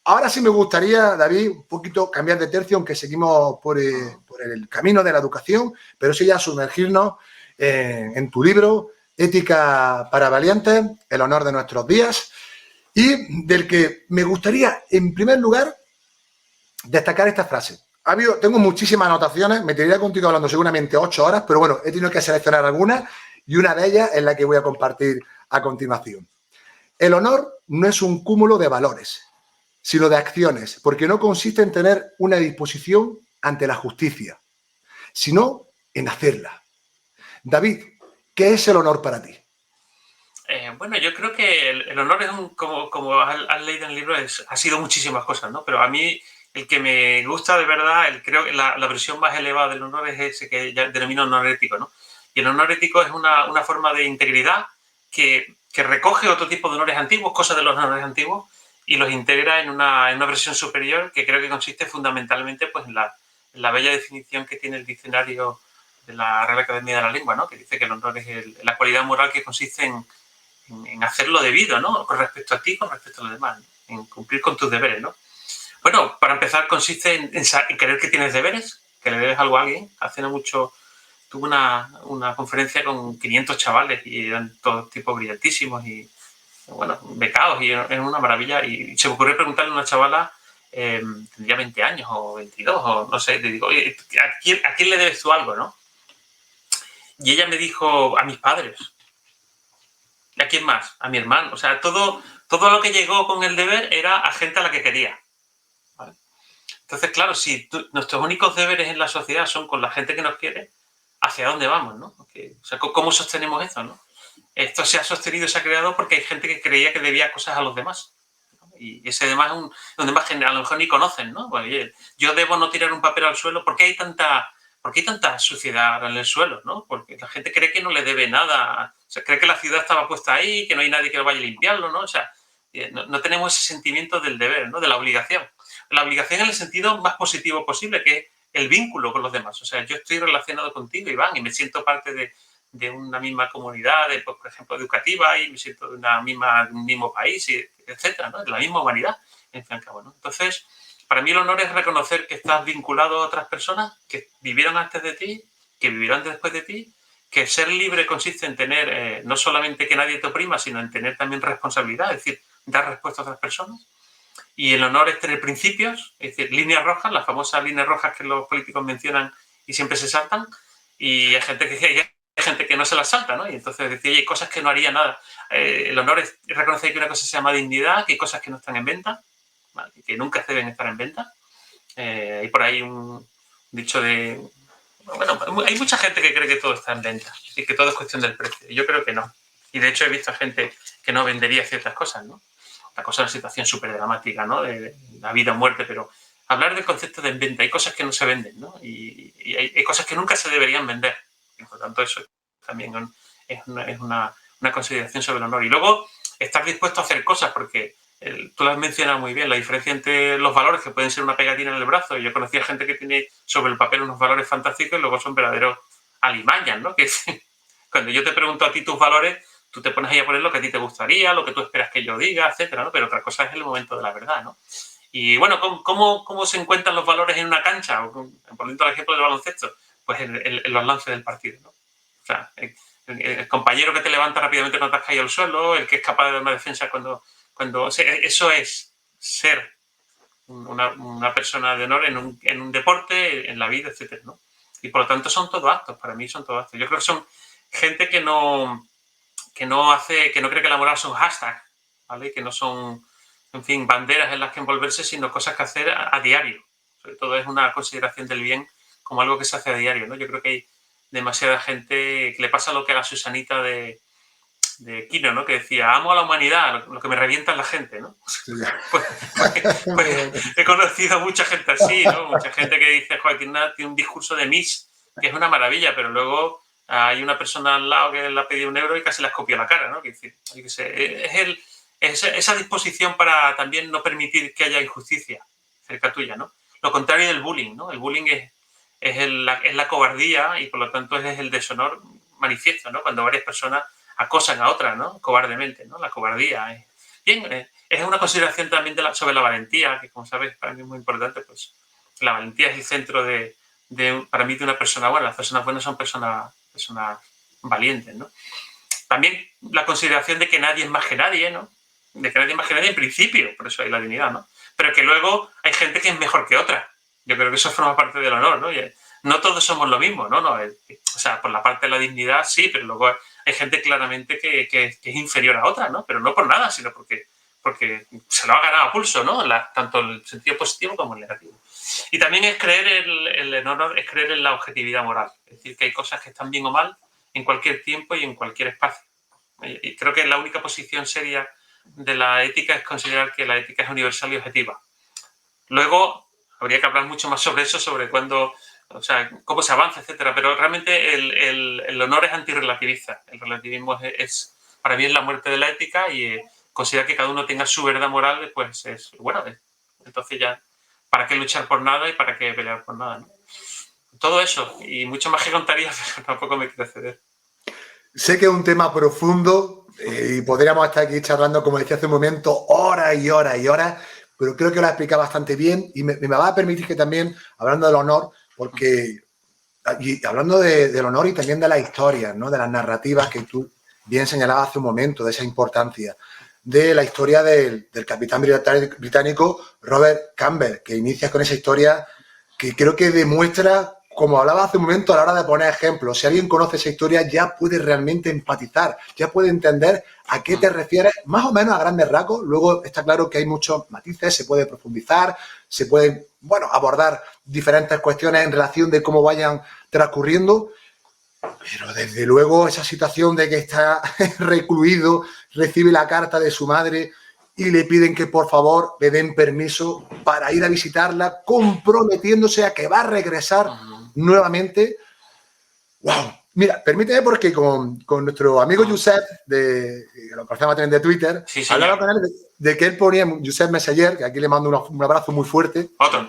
ahora sí me gustaría, David, un poquito cambiar de tercio, aunque seguimos por el camino de la educación, pero sí ya sumergirnos en tu libro, Ética para Valientes, el honor de nuestros días, y del que me gustaría, en primer lugar, destacar esta frase. Tengo muchísimas anotaciones, me tendría contigo hablando seguramente 8 horas, pero bueno, he tenido que seleccionar algunas y una de ellas es la que voy a compartir a continuación. El honor no es un cúmulo de valores, sino de acciones, porque no consiste en tener una disposición ante la justicia, sino en hacerla. David, ¿qué es el honor para ti? Bueno, yo creo que el honor es como has leído en el libro, ha sido muchísimas cosas, ¿no? Pero a mí el que me gusta de verdad, creo que la versión más elevada del honor es ese que ya denomino honor ético, ¿no? Y el honor ético es una forma de integridad que recoge otro tipo de honores antiguos, cosas de los honores antiguos, y los integra en una versión superior que creo que consiste fundamentalmente pues, en la bella definición que tiene el diccionario de la Real Academia de la Lengua, ¿no? Que dice que el honor es la cualidad moral que consiste en hacer lo debido, ¿no? Con respecto a ti, con respecto a los demás, ¿no? En cumplir con tus deberes, ¿no? Bueno, para empezar consiste en creer que tienes deberes, que le debes algo a alguien. Hace no mucho tuve una conferencia con 500 chavales y eran todos tipos brillantísimos y, bueno, becados y es una maravilla. Y se me ocurrió preguntarle a una chavala, tendría 20 años o 22 o no sé, le digo, oye, ¿a quién le debes tú algo, no? Y ella me dijo, a mis padres. ¿Y a quién más? A mi hermano. O sea, todo lo que llegó con el deber era a gente a la que quería. ¿Vale? Entonces, claro, si nuestros únicos deberes en la sociedad son con la gente que nos quiere, ¿hacia dónde vamos? ¿No? O sea, ¿cómo sostenemos esto? ¿No? Esto se ha sostenido y se ha creado porque hay gente que creía que debía cosas a los demás. ¿No? Y ese demás es un demás que a lo mejor ni conocen. ¿No? Bueno, yo debo no tirar un papel al suelo. ¿Por qué hay tanta suciedad en el suelo? ¿No? Porque la gente cree que no le debe nada. O sea, cree que la ciudad estaba puesta ahí, que no hay nadie que vaya a limpiarlo. ¿No? O sea, no tenemos ese sentimiento del deber, ¿no? De la obligación. La obligación en el sentido más positivo posible, que es el vínculo con los demás. O sea, yo estoy relacionado contigo, Iván, y me siento parte de una misma comunidad, pues, por ejemplo, educativa, y me siento de un mismo país, etcétera, ¿no? De la misma humanidad, en fin, ¿no? Entonces, para mí el honor es reconocer que estás vinculado a otras personas que vivieron antes de ti, que vivirán después de ti, que ser libre consiste en tener no solamente que nadie te oprima, sino en tener también responsabilidad, es decir, dar respuesta a otras personas. Y el honor es tener principios, es decir, líneas rojas, las famosas líneas rojas que los políticos mencionan y siempre se saltan, y hay gente que no se las salta, ¿no? Y entonces decir, hay cosas que no haría nada. El honor es reconocer que una cosa se llama dignidad, que hay cosas que no están en venta, ¿vale? Que nunca deben estar en venta. Hay por ahí un dicho de... Bueno, hay mucha gente que cree que todo está en venta y que todo es cuestión del precio. Yo creo que no. Y de hecho he visto a gente que no vendería ciertas cosas, ¿no? La cosa es una situación súper dramática, ¿no? De la vida o muerte, pero hablar del concepto de venta, hay cosas que no se venden, ¿no? Y hay cosas que nunca se deberían vender. Y por tanto, eso también es una consideración sobre el honor. Y luego, estar dispuesto a hacer cosas, porque tú lo has mencionado muy bien, la diferencia entre los valores, que pueden ser una pegatina en el brazo. Yo conocí a gente que tiene sobre el papel unos valores fantásticos y luego son verdaderos alimañas, ¿no? Que cuando yo te pregunto a ti tus valores, tú te pones ahí a poner lo que a ti te gustaría, lo que tú esperas que yo diga, etcétera, ¿no? Pero otra cosa es el momento de la verdad, ¿no? Y bueno, ¿cómo se encuentran los valores en una cancha? Poniendo el ejemplo del baloncesto, pues en los lances del partido, ¿no? O sea, el compañero que te levanta rápidamente cuando te has caído al suelo, el que es capaz de dar una defensa cuando o sea, eso es ser una persona de honor en un deporte, en la vida, etcétera, ¿no? Y por lo tanto son todos actos, para mí son todos actos. Yo creo que son gente que no cree que la moral son hashtags, ¿vale? Que no son, en fin, banderas en las que envolverse, sino cosas que hacer a diario. Sobre todo es una consideración del bien como algo que se hace a diario, ¿no? Yo creo que hay demasiada gente que le pasa lo que a la Susanita de Quino, ¿no? Que decía, amo a la humanidad, lo que me revienta es la gente, ¿no? pues he conocido a mucha gente así, ¿no? Mucha gente que dice, joder, tiene un discurso de Miss, que es una maravilla, pero luego hay una persona al lado que le ha pedido €1 y casi le escopió la cara, ¿no? Es esa disposición para también no permitir que haya injusticia cerca tuya, ¿no? Lo contrario del bullying, ¿no? El bullying es la cobardía y por lo tanto es el deshonor manifiesto, ¿no? Cuando varias personas acosan a otras, ¿no? Cobardemente, ¿no? La cobardía. Bien, es una consideración también sobre la valentía, que como sabes para mí es muy importante, pues la valentía es el centro para mí de una persona buena. Las personas buenas son personas valientes, ¿no? También la consideración de que nadie es más que nadie, ¿no? De que nadie es más que nadie en principio, por eso hay la dignidad, ¿no? Pero que luego hay gente que es mejor que otra. Yo creo que eso forma parte del honor, ¿no? No todos somos lo mismo, ¿no? O sea, por la parte de la dignidad sí, pero luego hay gente claramente que es inferior a otra, ¿no? Pero no por nada, sino porque se lo ha ganado a pulso, ¿no? Tanto en el sentido positivo como en el negativo. Y también es creer el honor, es creer en la objetividad moral. Es decir, que hay cosas que están bien o mal en cualquier tiempo y en cualquier espacio. Y creo que la única posición seria de la ética es considerar que la ética es universal y objetiva. Luego, habría que hablar mucho más sobre eso, sobre cuándo, o sea, cómo se avanza, etcétera. Pero realmente el honor es antirrelativista. El relativismo para mí es la muerte de la ética y considerar que cada uno tenga su verdad moral, pues bueno, entonces ya, ¿para qué luchar por nada y para qué pelear por nada, ¿no? Todo eso y mucho más que contaría, pero tampoco me quiero ceder. Sé que es un tema profundo y podríamos estar aquí charlando, como decía hace un momento, horas y horas y horas, pero creo que lo ha explicado bastante bien y me va a permitir que también, hablando del honor, porque y hablando del honor y también de las historias, ¿no? De las narrativas que tú bien señalabas hace un momento, de esa importancia, de la historia del capitán británico Robert Campbell, que inicia con esa historia que creo que demuestra, como hablaba hace un momento, a la hora de poner ejemplos, si alguien conoce esa historia ya puede realmente empatizar, ya puede entender a qué te refieres, más o menos a grandes rasgos. Luego está claro que hay muchos matices, se puede profundizar, se pueden, bueno, abordar diferentes cuestiones en relación de cómo vayan transcurriendo, pero desde luego esa situación de que está recluido, recibe la carta de su madre y le piden que por favor le den permiso para ir a visitarla, comprometiéndose a que va a regresar nuevamente. ¡Wow! Mira, permíteme porque con nuestro amigo Josep, que lo conocemos también de Twitter, sí, hablaba con él de que él ponía, Josep Messenger, que aquí le mando un abrazo muy fuerte. Otro.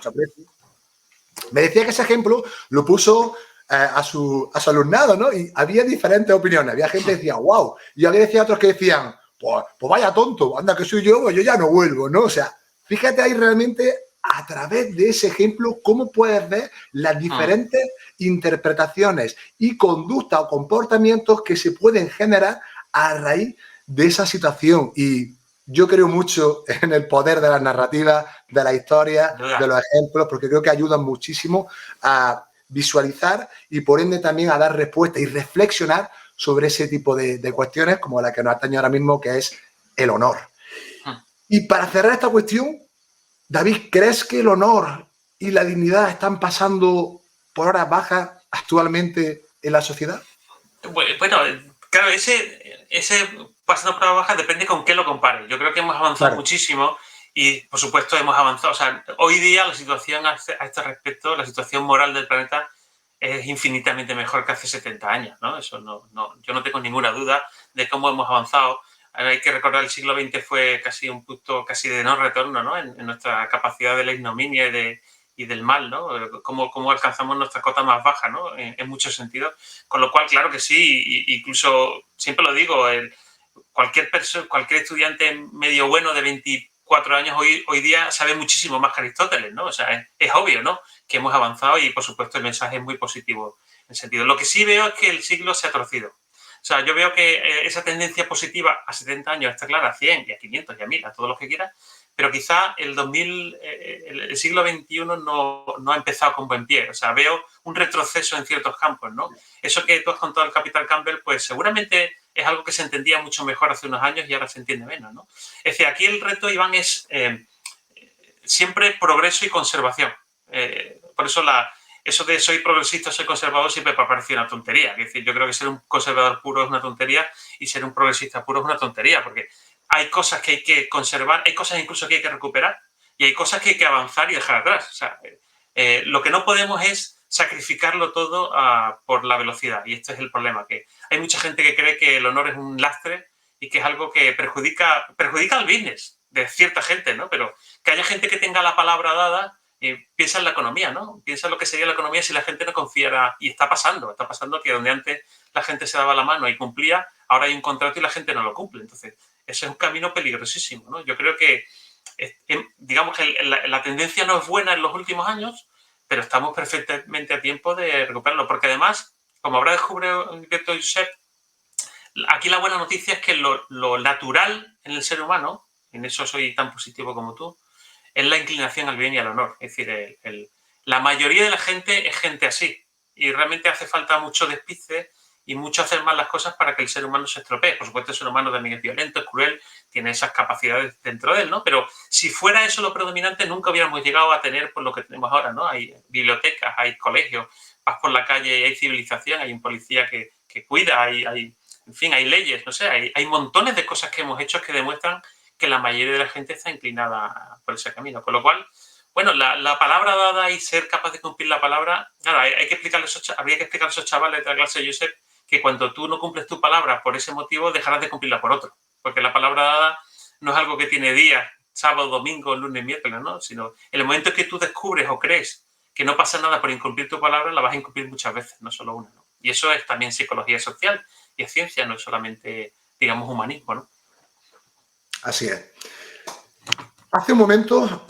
Me decía que ese ejemplo lo puso a su alumnado, ¿no? Y había diferentes opiniones. Había gente que decía, wow. Y había decía otros que decían, pues vaya tonto, anda que soy yo, pues yo ya no vuelvo, ¿no? O sea, fíjate ahí realmente a través de ese ejemplo, cómo puedes ver las diferentes interpretaciones y conductas o comportamientos que se pueden generar a raíz de esa situación. Y yo creo mucho en el poder de las narrativas, de la historia, de los ejemplos, porque creo que ayudan muchísimo a visualizar y por ende también a dar respuesta y reflexionar sobre ese tipo de cuestiones como la que nos atañe ahora mismo, que es el honor. Y para cerrar esta cuestión, David, ¿crees que el honor y la dignidad están pasando por horas bajas actualmente en la sociedad? Bueno, claro, ese pasando por horas bajas depende con qué lo compares. Yo creo que hemos avanzado muchísimo y, por supuesto, hemos avanzado. O sea, hoy día la situación a este respecto, la situación moral del planeta es infinitamente mejor que hace 70 años, ¿no? Eso yo no tengo ninguna duda de cómo hemos avanzado. Hay que recordar, el siglo XX fue casi un punto casi de no retorno, ¿no? En nuestra capacidad de la ignominia y del mal, ¿no? Cómo alcanzamos nuestra cota más baja, ¿no? En muchos sentidos. Con lo cual, claro que sí, incluso siempre lo digo, cualquier estudiante medio bueno de 24 años hoy día sabe muchísimo más que Aristóteles, ¿no? O sea, es obvio, ¿no? Que hemos avanzado y, por supuesto, el mensaje es muy positivo en sentido. Lo que sí veo es que el siglo se ha torcido. O sea, yo veo que esa tendencia positiva a 70 años está clara, a 100 y a 500 y a 1000, a todos los que quieras, pero quizá el siglo XXI no ha empezado con buen pie. O sea, veo un retroceso en ciertos campos, ¿no? Eso que tú has contado del Capitán Campbell, pues seguramente es algo que se entendía mucho mejor hace unos años y ahora se entiende menos, ¿no? Es decir, aquí el reto, Iván, es siempre progreso y conservación. Por eso eso de soy progresista, soy conservador, siempre me ha parecido una tontería. Es decir, yo creo que ser un conservador puro es una tontería y ser un progresista puro es una tontería, porque hay cosas que hay que conservar, hay cosas incluso que hay que recuperar y hay cosas que hay que avanzar y dejar atrás. O sea, lo que no podemos es sacrificarlo todo por la velocidad, y este es el problema, que hay mucha gente que cree que el honor es un lastre y que es algo que perjudica al business de cierta gente, ¿no? Pero que haya gente que tenga la palabra dada, piensa en la economía, ¿no? Piensa en lo que sería la economía si la gente no confiara, y está pasando que donde antes la gente se daba la mano y cumplía, ahora hay un contrato y la gente no lo cumple. Entonces, ese es un camino peligrosísimo, ¿no? Yo creo que, digamos que la tendencia no es buena en los últimos años, pero estamos perfectamente a tiempo de recuperarlo, porque además, como habrá descubierto Josep, aquí la buena noticia es que lo natural en el ser humano, en eso soy tan positivo como tú, es la inclinación al bien y al honor. Es decir, la mayoría de la gente es gente así, y realmente hace falta mucho despice y mucho hacer mal las cosas para que el ser humano se estropee. Por supuesto, el ser humano también es violento, es cruel, tiene esas capacidades dentro de él, ¿no? Pero si fuera eso lo predominante, nunca hubiéramos llegado a tener pues, lo que tenemos ahora, ¿no? Hay bibliotecas, hay colegios, vas por la calle y hay civilización, hay un policía que cuida, en fin, hay leyes, no sé, hay montones de cosas que hemos hecho que demuestran que la mayoría de la gente está inclinada por ese camino. Con lo cual, bueno, la palabra dada y ser capaz de cumplir la palabra, claro, habría que explicarle a esos chavales de la clase de Josep que cuando tú no cumples tu palabra por ese motivo, dejarás de cumplirla por otro. Porque la palabra dada no es algo que tiene días, sábado, domingo, lunes, miércoles, ¿no? Sino en el momento que tú descubres o crees que no pasa nada por incumplir tu palabra, la vas a incumplir muchas veces, no solo una, ¿no? Y eso es también psicología social y es ciencia, no es solamente, digamos, humanismo, ¿no? Así es. Hace un momento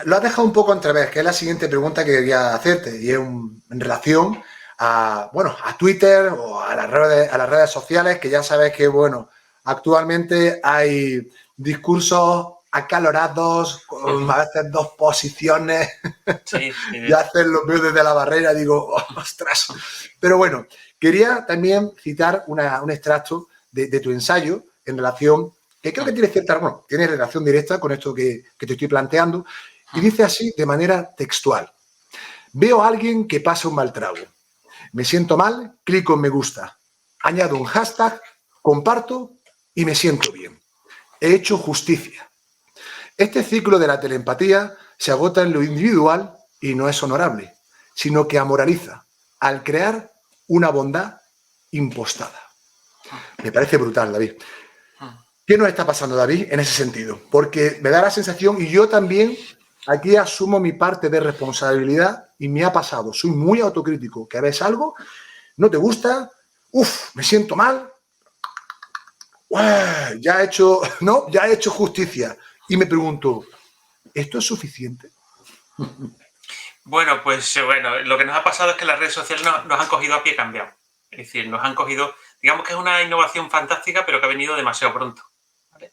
lo has dejado un poco entrever, que es la siguiente pregunta que quería hacerte, y es en relación a Twitter o a las redes sociales, que ya sabes que, bueno, actualmente hay discursos acalorados, con a veces dos posiciones, sí. y hacen los veo desde la barrera y digo, oh, ostras. Pero bueno, quería también citar un extracto de tu ensayo en relación, que creo que tiene relación directa con esto que te estoy planteando, y dice así de manera textual: veo a alguien que pasa un mal trago, me siento mal, clico en me gusta, añado un hashtag, comparto y me siento bien. He hecho justicia. Este ciclo de la teleempatía se agota en lo individual y no es honorable, sino que amoraliza al crear una bondad impostada. Me parece brutal, David. ¿Qué nos está pasando, David, en ese sentido? Porque me da la sensación, y yo también aquí asumo mi parte de responsabilidad, y me ha pasado, soy muy autocrítico, que ves algo, no te gusta, me siento mal, ya he hecho justicia. Y me pregunto, ¿esto es suficiente? Bueno, pues bueno, lo que nos ha pasado es que las redes sociales nos han cogido a pie cambiado. Es decir, nos han cogido, digamos que es una innovación fantástica, pero que ha venido demasiado pronto. ¿Vale?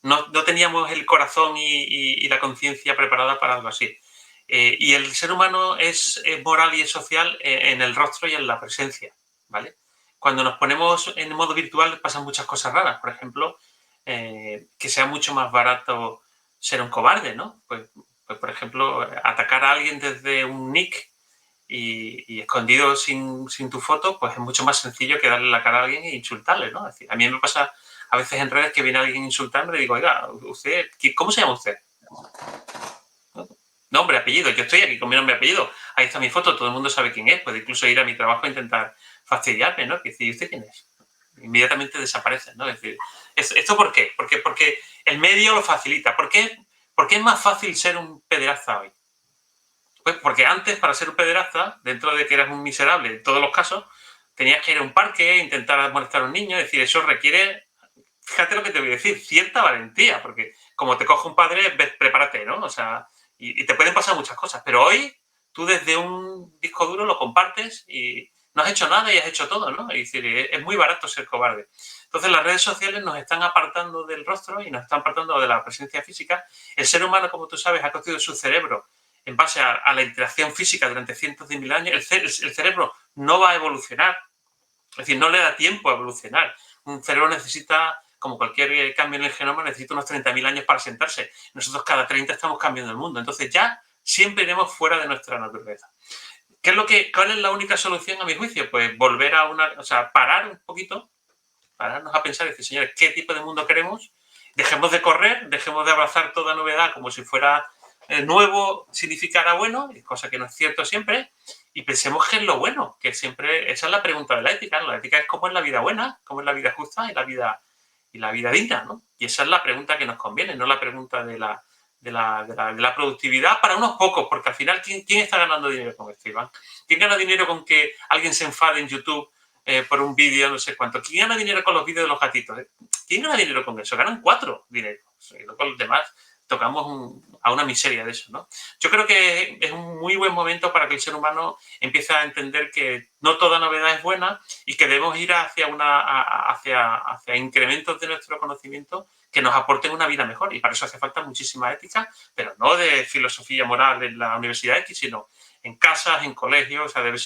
No teníamos el corazón y la conciencia preparada para algo así. Y el ser humano es moral y es social en el rostro y en la presencia, ¿vale? Cuando nos ponemos en modo virtual pasan muchas cosas raras. Por ejemplo, que sea mucho más barato ser un cobarde, ¿no? Pues por ejemplo, atacar a alguien desde un nick y escondido sin tu foto, pues es mucho más sencillo que darle la cara a alguien e insultarle, ¿no? Es decir, a mí me pasa a veces en redes que viene alguien a insultarme y le digo, oiga, usted, ¿cómo se llama usted? Nombre, apellido, yo estoy aquí con mi nombre y apellido, ahí está mi foto, todo el mundo sabe quién es, puede incluso ir a mi trabajo a intentar fastidiarme, ¿no? Es decir, ¿y usted quién es? Inmediatamente desaparecen, ¿no? Es decir, ¿esto por qué? Porque el medio lo facilita. ¿Por qué es más fácil ser un pederasta hoy? Pues porque antes, para ser un pederasta, dentro de que eras un miserable en todos los casos, tenías que ir a un parque, intentar molestar a un niño, es decir, eso requiere, fíjate lo que te voy a decir, cierta valentía, porque como te coge un padre, prepárate, ¿no? O sea, y te pueden pasar muchas cosas, pero hoy tú desde un disco duro lo compartes y no has hecho nada y has hecho todo, ¿no? Es decir, es muy barato ser cobarde. Entonces las redes sociales nos están apartando del rostro y nos están apartando de la presencia física. El ser humano, como tú sabes, ha construido su cerebro en base a la interacción física durante cientos de mil años. El cerebro no va a evolucionar, es decir, no le da tiempo a evolucionar. Un cerebro necesita, como cualquier cambio en el genoma, necesita unos 30.000 años para sentarse. Nosotros cada 30 estamos cambiando el mundo. Entonces ya siempre iremos fuera de nuestra naturaleza. ¿Cuál es la única solución a mi juicio? Pues volver a parar un poquito, pararnos a pensar y decir, señores, ¿qué tipo de mundo queremos? Dejemos de correr, dejemos de abrazar toda novedad como si fuera nuevo, significara bueno, cosa que no es cierto siempre, y pensemos que es lo bueno, que siempre, esa es la pregunta de la ética, ¿no? La ética es cómo es la vida buena, cómo es la vida justa y la vida digna, ¿no? Y esa es la pregunta que nos conviene, no la pregunta de la productividad para unos pocos, porque al final, ¿quién está ganando dinero con esto, Iván? ¿Quién gana dinero con que alguien se enfade en YouTube por un vídeo, no sé cuánto? ¿Quién gana dinero con los vídeos de los gatitos? ¿Quién gana dinero con eso? Ganan 4 dinero. Y luego los demás tocamos a una miseria de eso, ¿no? Yo creo que es un muy buen momento para que el ser humano empiece a entender que no toda novedad es buena y que debemos ir hacia incrementos de nuestro conocimiento que nos aporten una vida mejor. Y para eso hace falta muchísima ética, pero no de filosofía moral en la Universidad X, sino en casas, en colegios. O sea, debe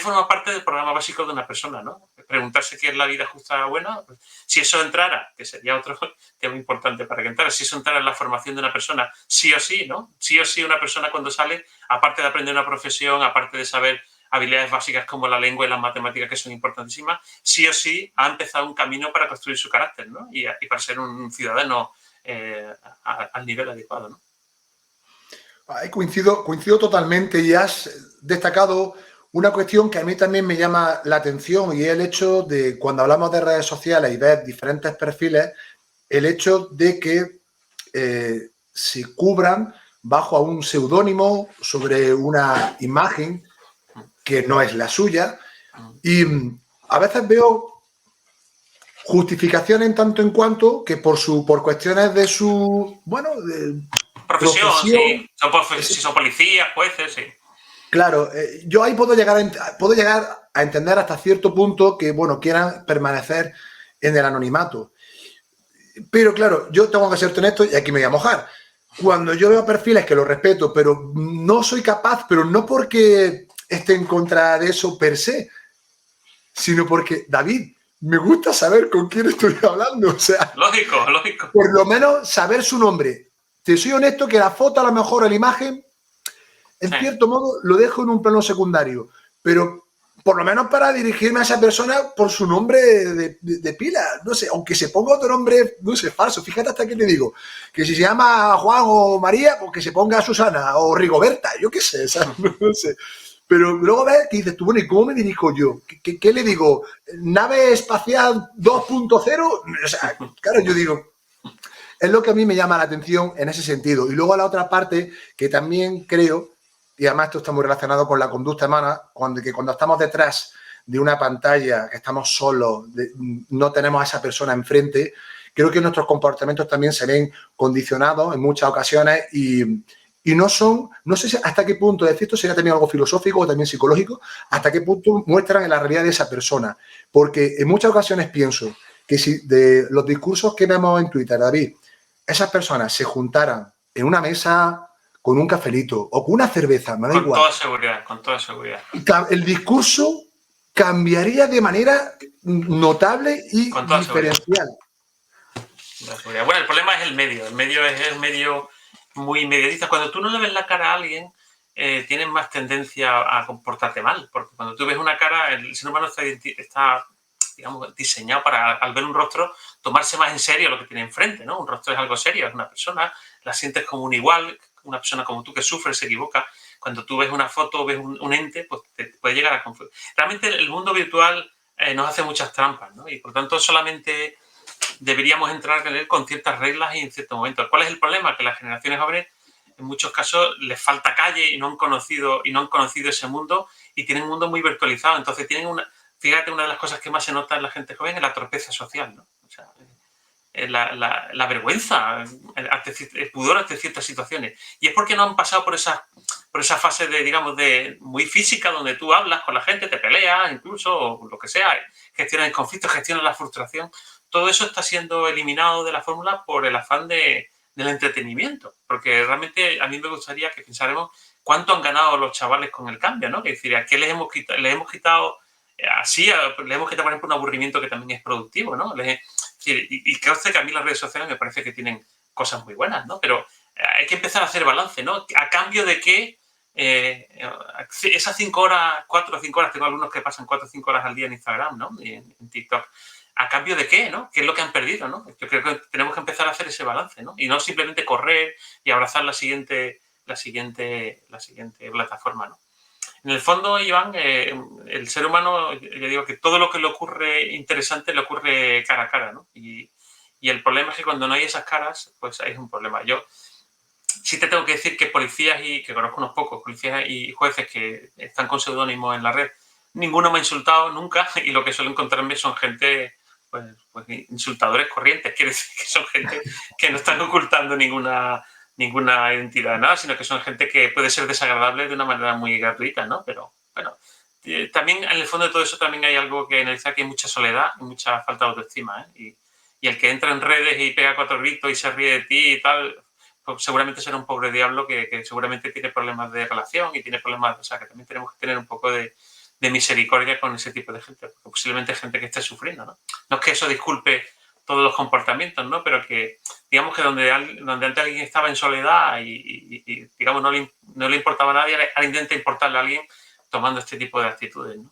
formar parte del programa básico de una persona, ¿no? Preguntarse qué es la vida justa o buena. Pues, si eso entrara, que sería otro tema importante para que entrara, si eso entrara en la formación de una persona, sí o sí, ¿no? Sí o sí una persona cuando sale, aparte de aprender una profesión, aparte de saber habilidades básicas como la lengua y las matemáticas, que son importantísimas, sí o sí ha empezado un camino para construir su carácter, ¿no? Y para ser un ciudadano al nivel adecuado, ¿no? Ahí coincido totalmente y has destacado una cuestión que a mí también me llama la atención y es el hecho de, cuando hablamos de redes sociales y ves diferentes perfiles, el hecho de que se cubran bajo a un seudónimo sobre una imagen que no es la suya, y a veces veo justificaciones en tanto en cuanto que por cuestiones de su, bueno, de profesión, sí. Si son policías, jueces, sí. Claro, yo ahí puedo llegar a entender hasta cierto punto que, bueno, quieran permanecer en el anonimato. Pero claro, yo tengo que ser honesto y aquí me voy a mojar. Cuando yo veo perfiles que los respeto, pero no soy capaz, pero no porque esté en contra de eso per se, sino porque, David, me gusta saber con quién estoy hablando. O sea, lógico. Por lo menos saber su nombre. Te soy honesto que la foto, a lo mejor, o la imagen, en cierto modo, lo dejo en un plano secundario. Pero por lo menos para dirigirme a esa persona por su nombre de pila. No sé, aunque se ponga otro nombre, no sé, falso. Fíjate hasta que te digo. Que si se llama Juan o María, pues que se ponga Susana o Rigoberta. Yo qué sé, ¿sabes? No sé. Pero luego ves que dices tú, bueno, ¿y cómo me dirijo yo? ¿Qué le digo? ¿Nave espacial 2.0? O sea, claro, yo digo, es lo que a mí me llama la atención en ese sentido. Y luego la otra parte que también creo, y además esto está muy relacionado con la conducta humana, cuando estamos detrás de una pantalla, que estamos solos, no tenemos a esa persona enfrente, creo que nuestros comportamientos también se ven condicionados en muchas ocasiones y y no son, no sé hasta qué punto, es decir, esto sería también algo filosófico o también psicológico, hasta qué punto muestran la realidad de esa persona. Porque en muchas ocasiones pienso que si de los discursos que vemos en Twitter, David, esas personas se juntaran en una mesa con un cafelito o con una cerveza, me da igual. Con toda seguridad. El discurso cambiaría de manera notable y diferencial. Bueno, el problema es el medio. El medio es el medio muy inmediatista. Cuando tú no le ves la cara a alguien, tienes más tendencia a comportarte mal. Porque cuando tú ves una cara, el ser humano está digamos, diseñado para, al ver un rostro, tomarse más en serio lo que tiene enfrente, ¿no? Un rostro es algo serio, es una persona, la sientes como un igual, una persona como tú que sufre, se equivoca. Cuando tú ves una foto, ves un ente, pues te puede llegar a confundir. Realmente el mundo virtual nos hace muchas trampas, ¿no? Y por tanto solamente deberíamos entrar en él con ciertas reglas y en ciertos momentos. ¿Cuál es el problema? Que las generaciones jóvenes en muchos casos les falta calle y no han conocido ese mundo y tienen un mundo muy virtualizado. Entonces tienen fíjate, una de las cosas que más se nota en la gente joven es la torpeza social, ¿no? O sea, la vergüenza, el pudor ante ciertas situaciones. Y es porque no han pasado por esa fase de, digamos, de muy física, donde tú hablas con la gente, te peleas incluso, o lo que sea, gestionas el conflicto, gestionas la frustración. Todo eso está siendo eliminado de la fórmula por el afán del entretenimiento. Porque realmente a mí me gustaría que pensáramos cuánto han ganado los chavales con el cambio, ¿no? Es decir, ¿a qué les hemos quitado así, le hemos quitado, por ejemplo, un aburrimiento que también es productivo, ¿no? Y creo que a mí las redes sociales me parece que tienen cosas muy buenas, ¿no? Pero hay que empezar a hacer balance, ¿no? ¿A cambio de qué? Esas 5 horas, 4 o 5 horas, tengo algunos que pasan 4 o 5 horas al día en Instagram, ¿no? Y en TikTok. ¿A cambio de qué, no? ¿Qué es lo que han perdido, no? Yo creo que tenemos que empezar a hacer ese balance, ¿no? Y no simplemente correr y abrazar la siguiente plataforma, ¿no? En el fondo, Iván, el ser humano, yo digo que todo lo que le ocurre interesante le ocurre cara a cara, ¿no? Y el problema es que cuando no hay esas caras, pues hay un problema. Yo sí te tengo que decir que policías, que conozco unos pocos, policías y jueces que están con seudónimo en la red, ninguno me ha insultado nunca y lo que suelo encontrarme son gente, pues insultadores corrientes. Quiere decir que son gente que no están ocultando ninguna identidad, nada, sino que son gente que puede ser desagradable de una manera muy gratuita, ¿no? Pero, bueno, también en el fondo de todo eso también hay algo que analizar, que hay mucha soledad y mucha falta de autoestima, ¿eh? Y el que entra en redes y pega 4 gritos y se ríe de ti y tal, pues seguramente será un pobre diablo que seguramente tiene problemas de relación y tiene problemas, o sea, que también tenemos que tener un poco de misericordia con ese tipo de gente, porque posiblemente hay gente que esté sufriendo, ¿no? No es que eso disculpe todos los comportamientos, ¿no? Pero que, digamos que donde antes alguien estaba en soledad y digamos, no le importaba a nadie, ahora intenta importarle a alguien tomando este tipo de actitudes, ¿no?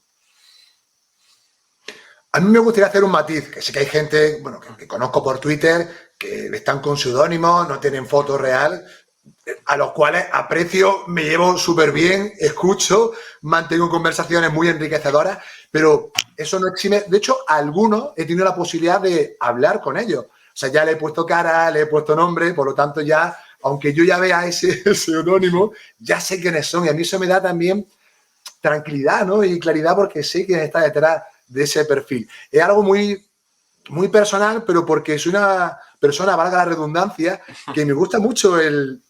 A mí me gustaría hacer un matiz, que sé que hay gente, bueno, que conozco por Twitter, que están con seudónimos, no tienen foto real, a los cuales aprecio, me llevo súper bien, escucho, mantengo conversaciones muy enriquecedoras, pero eso no exime. De hecho, a algunos he tenido la posibilidad de hablar con ellos. O sea, ya le he puesto cara, le he puesto nombre, por lo tanto ya, aunque yo ya vea ese seudónimo, ya sé quiénes son. Y a mí eso me da también tranquilidad, ¿no? Y claridad, porque sé quién está detrás de ese perfil. Es algo muy, muy personal, pero porque soy una persona, valga la redundancia, que me gusta mucho el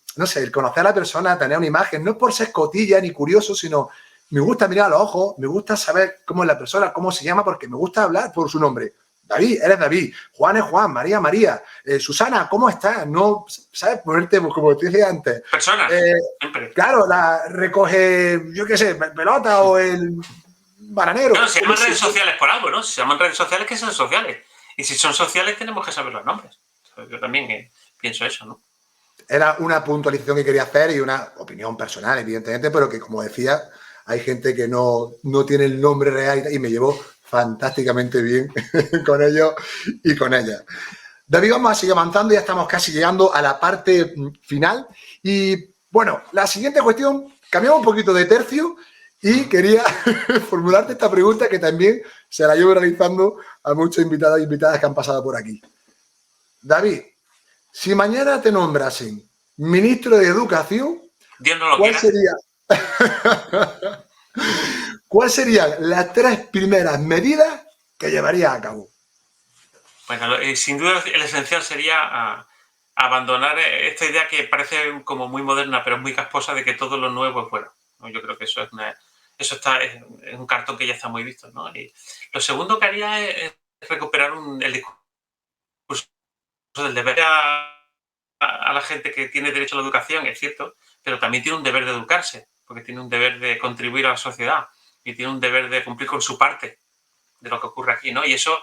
conocer a la persona, tener una imagen, no es por ser cotilla ni curioso, sino me gusta mirar a los ojos, me gusta saber cómo es la persona, cómo se llama, porque me gusta hablar por su nombre. David, eres David. Juan es Juan. María, María. Susana, ¿cómo estás? No, ¿sabes? Ponerte, como te dije antes. Persona. Claro, recoge, yo qué sé, pelota o el bananero. No, se llaman redes sociales por algo, ¿no? Se llaman redes sociales que son sociales. Y si son sociales, tenemos que saber los nombres. Yo también pienso eso, ¿no? Era una puntualización que quería hacer y una opinión personal, evidentemente, pero que, como decía, hay gente que no tiene el nombre real y me llevo fantásticamente bien con ellos y con ellas. David, vamos a seguir avanzando, ya estamos casi llegando a la parte final. Y, bueno, la siguiente cuestión, cambiamos un poquito de tercio y quería formularte esta pregunta que también se la llevo realizando a muchos invitados e invitadas que han pasado por aquí. David, si mañana te nombrasen ministro de Educación, Dios no lo quiera. ¿Cuáles serían las 3 primeras medidas que llevarías a cabo? Bueno, sin duda el esencial sería abandonar esta idea que parece como muy moderna, pero es muy casposa, de que todo lo nuevo es bueno, ¿no? Yo creo que eso es un cartón que ya está muy visto, ¿no? Y lo segundo que haría es recuperar el discurso del deber a la gente que tiene derecho a la educación, es cierto, pero también tiene un deber de educarse, porque tiene un deber de contribuir a la sociedad y tiene un deber de cumplir con su parte de lo que ocurre aquí, ¿no? Y eso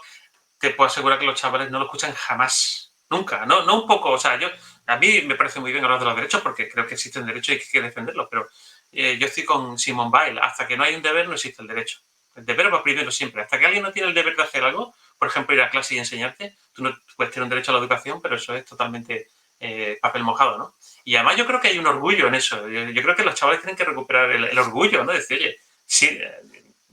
te puedo asegurar que los chavales no lo escuchan jamás, nunca, no un poco, o sea, a mí me parece muy bien hablar de los derechos porque creo que existen derechos y hay que defenderlos, pero yo estoy con Simone Weil, hasta que no hay un deber no existe el derecho. El deber va primero siempre. Hasta que alguien no tiene el deber de hacer algo, por ejemplo, ir a clase y enseñarte, tú no puedes tener un derecho a la educación, pero eso es totalmente papel mojado, ¿no? Y además yo creo que hay un orgullo en eso. Yo creo que los chavales tienen que recuperar el orgullo, ¿no? Decir, oye, sí,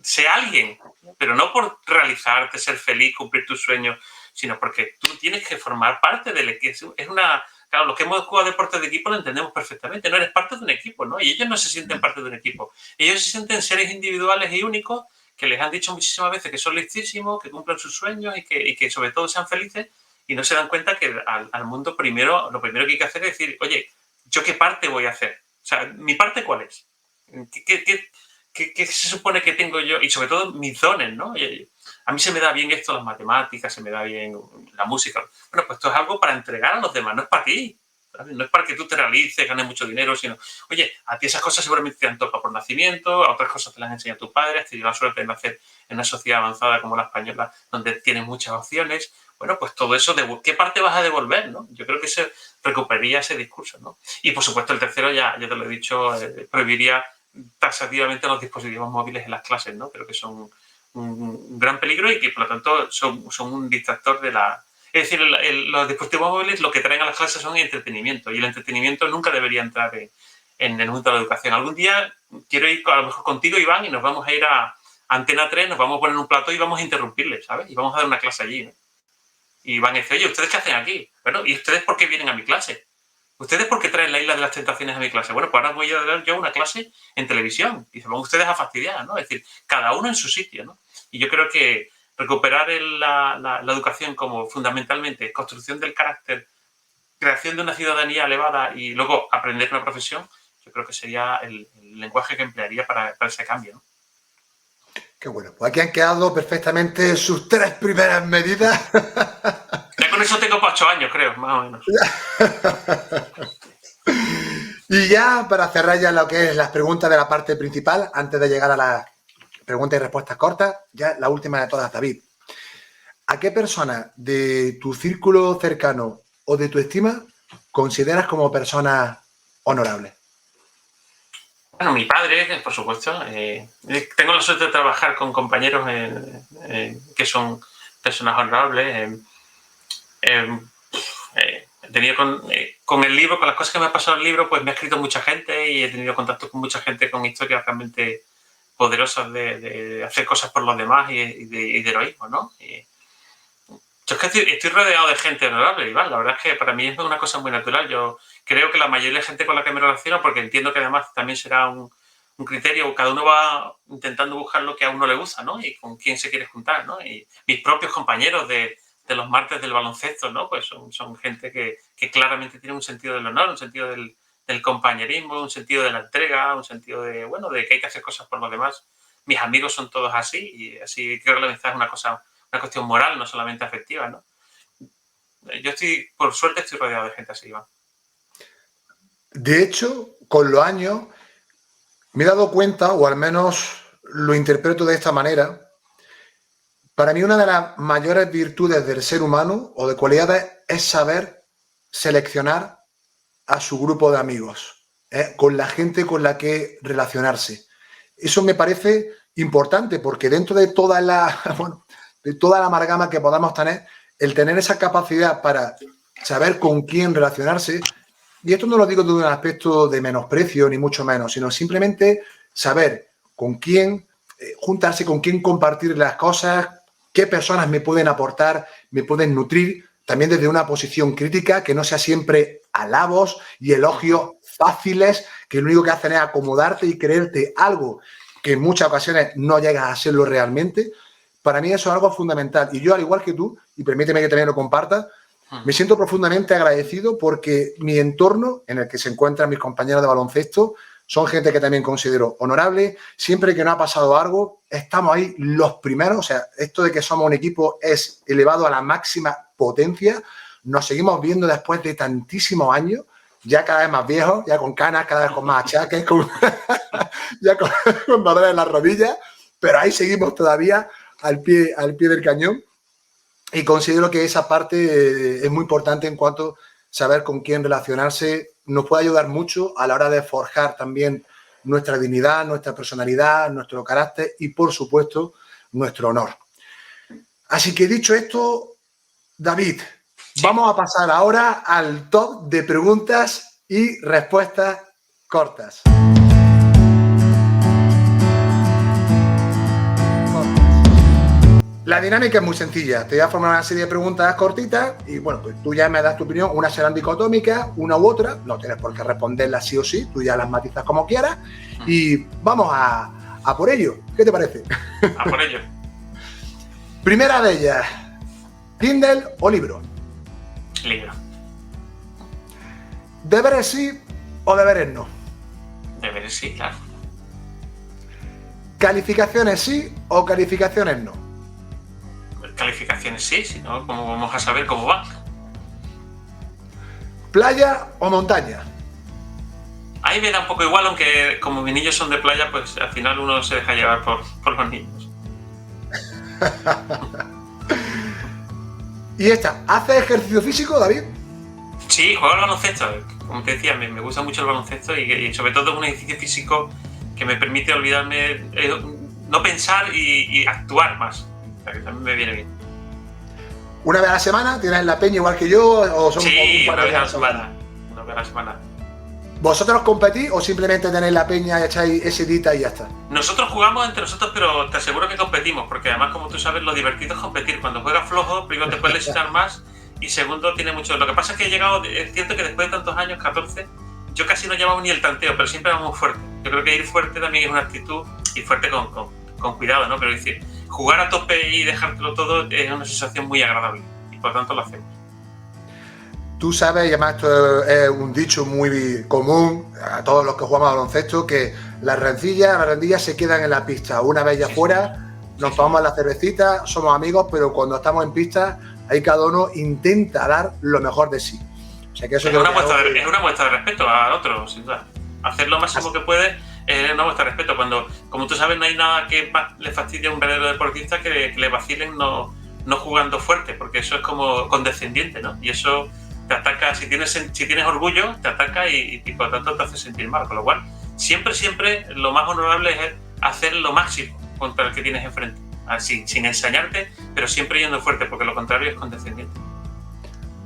sé alguien, pero no por realizarte, ser feliz, cumplir tus sueños, sino porque tú tienes que formar parte del equipo. Es una... Claro, los que hemos jugado deportes de equipo lo entendemos perfectamente. No eres parte de un equipo, ¿no? Y ellos no se sienten parte de un equipo. Ellos se sienten seres individuales y únicos que les han dicho muchísimas veces que son listísimos, que cumplan sus sueños y que sobre todo sean felices, y no se dan cuenta que al mundo lo primero que hay que hacer es decir, oye, ¿yo qué parte voy a hacer? O sea, ¿mi parte cuál es? ¿Qué se supone que tengo yo? Y sobre todo mis dones, ¿no? A mí se me da bien esto, las matemáticas, se me da bien la música. Bueno, pues esto es algo para entregar a los demás, no es para ti. ¿Sabes? No es para que tú te realices, ganes mucho dinero, sino, oye, a ti esas cosas seguramente te han tocado por nacimiento, a otras cosas te las han enseñado tus padres, has tenido la suerte de nacer en una sociedad avanzada como la española, donde tienes muchas opciones. Bueno, pues todo eso, ¿qué parte vas a devolver, no? Yo creo que se recuperaría ese discurso, ¿no? Y, por supuesto, el tercero, ya te lo he dicho, prohibiría taxativamente los dispositivos móviles en las clases, ¿no? Creo que son un gran peligro y que, por lo tanto, son un distractor de la... Es decir, los dispositivos móviles lo que traen a las clases son entretenimiento, y el entretenimiento nunca debería entrar en el mundo de la educación. Algún día quiero ir a lo mejor contigo, Iván, y nos vamos a ir a Antena 3, nos vamos a poner un plató y vamos a interrumpirles, ¿sabes? Y vamos a dar una clase allí, ¿no? Y van a decir, oye, ¿ustedes qué hacen aquí? Bueno, ¿y ustedes por qué vienen a mi clase? ¿Ustedes por qué traen la Isla de las Tentaciones a mi clase? Bueno, pues ahora voy a dar yo una clase en televisión y se van ustedes a fastidiar, ¿no? Es decir, cada uno en su sitio, ¿no? Y yo creo que recuperar la educación como fundamentalmente construcción del carácter, creación de una ciudadanía elevada y luego aprender una profesión, yo creo que sería el lenguaje que emplearía para ese cambio, ¿no? Qué bueno. Pues aquí han quedado perfectamente sus 3 primeras medidas. Ya con eso tengo para 8 años, creo, más o menos. Y ya para cerrar ya lo que es las preguntas de la parte principal, antes de llegar a las preguntas y respuestas cortas, ya la última de todas, David. ¿A qué persona de tu círculo cercano o de tu estima consideras como persona honorable? Bueno, mi padre, por supuesto. Tengo la suerte de trabajar con compañeros que son personas honorables. He tenido con el libro, con las cosas que me ha pasado el libro, pues me ha escrito mucha gente y he tenido contacto con mucha gente con historias realmente poderosas de hacer cosas por los demás y de heroísmo, ¿no? Yo es que estoy rodeado de gente honorable, Iván. La verdad es que para mí es una cosa muy natural. Yo creo que la mayoría de gente con la que me relaciono, porque entiendo que además también será un criterio, cada uno va intentando buscar lo que a uno le gusta, ¿no? Y con quién se quiere juntar, ¿no? Y mis propios compañeros de los martes del baloncesto, ¿no? Pues son gente que claramente tiene un sentido del honor, un sentido del compañerismo, un sentido de la entrega, un sentido de, bueno, de que hay que hacer cosas por los demás. Mis amigos son todos así y así creo que la amistad es una cuestión moral, no solamente afectiva, ¿no? Yo por suerte, estoy rodeado de gente así, Iván. De hecho, con los años me he dado cuenta, o al menos lo interpreto de esta manera. Para mí una de las mayores virtudes del ser humano o de cualidades es saber seleccionar a su grupo de amigos, con la gente con la que relacionarse. Eso me parece importante porque dentro de toda la, bueno, de toda la amalgama que podamos tener, el tener esa capacidad para saber con quién relacionarse, y esto no lo digo desde un aspecto de menosprecio ni mucho menos, sino simplemente saber con quién juntarse, con quién compartir las cosas, qué personas me pueden aportar, me pueden nutrir, también desde una posición crítica, que no sea siempre alabos y elogios fáciles, que lo único que hacen es acomodarte y creerte algo que en muchas ocasiones no llegas a serlo realmente. Para mí eso es algo fundamental. Y yo, al igual que tú, y permíteme que también lo comparta, Me siento profundamente agradecido porque mi entorno, en el que se encuentran mis compañeros de baloncesto, son gente que también considero honorable. Siempre que no ha pasado algo, estamos ahí los primeros. O sea, esto de que somos un equipo es elevado a la máxima potencia. Nos seguimos viendo después de tantísimos años, ya cada vez más viejos, ya con canas, cada vez con más achaques, ya con dolores en las rodillas, pero ahí seguimos todavía al pie del cañón. Y considero que esa parte es muy importante en cuanto a saber con quién relacionarse. Nos puede ayudar mucho a la hora de forjar también nuestra dignidad, nuestra personalidad, nuestro carácter y, por supuesto, nuestro honor. Así que dicho esto, David, vamos a pasar ahora al top de preguntas y respuestas cortas. La dinámica es muy sencilla. Te voy a formar una serie de preguntas cortitas y, bueno, pues tú ya me das tu opinión. Unas serán dicotómicas, una u otra. No tienes por qué responderlas sí o sí. Tú ya las matizas como quieras. Y vamos a por ello. ¿Qué te parece? A por ello. Primera de ellas. ¿Kindle o libro? Libro. ¿Deberes sí o deberes no? Deberes sí, claro. ¿Calificaciones sí o calificaciones no? Calificaciones sí, si no, ¿cómo vamos a saber cómo va? ¿Playa o montaña? Ahí me da un poco igual, aunque como mis niños son de playa, pues al final uno se deja llevar por los niños. Y esta, ¿haces ejercicio físico, David? Sí, juego al baloncesto. Como te decía, me gusta mucho el baloncesto y sobre todo es un ejercicio físico que me permite olvidarme, no pensar y actuar más. O sea, que también me viene bien. ¿Una vez a la semana? ¿Tienes la peña igual que yo? ¿O son sí, una vez a la semana. Una vez a la semana. ¿Vosotros competís o simplemente tenéis la peña y echáis ese dita y ya está? Nosotros jugamos entre nosotros, pero te aseguro que competimos, porque además, como tú sabes, lo divertido es competir. Cuando juegas flojo, primero te puedes lesionar más y segundo, tiene mucho... Lo que pasa es que he llegado, es cierto que después de tantos años, 14, yo casi no llevaba ni el tanteo, pero siempre era muy fuerte. Yo creo que ir fuerte también es una actitud, y fuerte con cuidado, ¿no? Pero es decir, jugar a tope y dejártelo todo es una sensación muy agradable y por lo tanto lo hacemos. Tú sabes, y además esto es un dicho muy común a todos los que jugamos a baloncesto, que las rendillas se quedan en la pista. Una vez ya fuera, nos tomamos la cervecita, somos amigos, pero cuando estamos en pista, ahí cada uno intenta dar lo mejor de sí. O sea que eso es una muestra de respeto al otro, sin duda. Hacer lo máximo que puedes es una muestra de respeto. Cuando, como tú sabes, no hay nada que le fastidie a un verdadero deportista que le vacilen no jugando fuerte, porque eso es como condescendiente, ¿no? Y eso te ataca, si tienes orgullo, te ataca y por lo tanto te hace sentir mal. Con lo cual, siempre lo más honorable es hacer lo máximo contra el que tienes enfrente. Así, sin ensañarte, pero siempre yendo fuerte, porque lo contrario es condescendiente.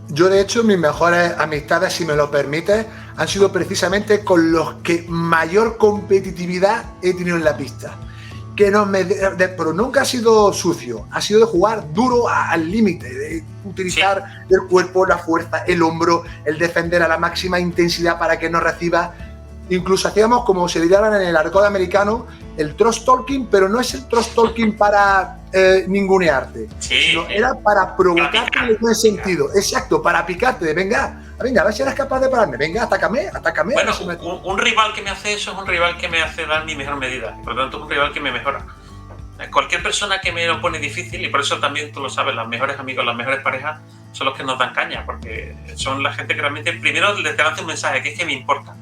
Yo, de hecho, mis mejores amistades, si me lo permites, han sido precisamente con los que mayor competitividad he tenido en la pista. Pero nunca ha sido sucio, ha sido de jugar duro al límite, de utilizar el cuerpo, la fuerza, el hombro, el defender a la máxima intensidad para que no reciba. Incluso hacíamos, como se diría en el argot americano, el trash talking, pero no es el trash talking para ningunearte, sino era para provocarte en el buen sentido. Exacto, para picarte, de venga, a ver si eres capaz de pararme, venga, atácame. Bueno, un rival que me hace eso es un rival que me hace dar mi mejor medida, por lo tanto es un rival que me mejora. Cualquier persona que me lo pone difícil, y por eso también tú lo sabes, los mejores amigos, las mejores parejas son los que nos dan caña, porque son la gente que realmente primero te lanza un mensaje, que es que me importa.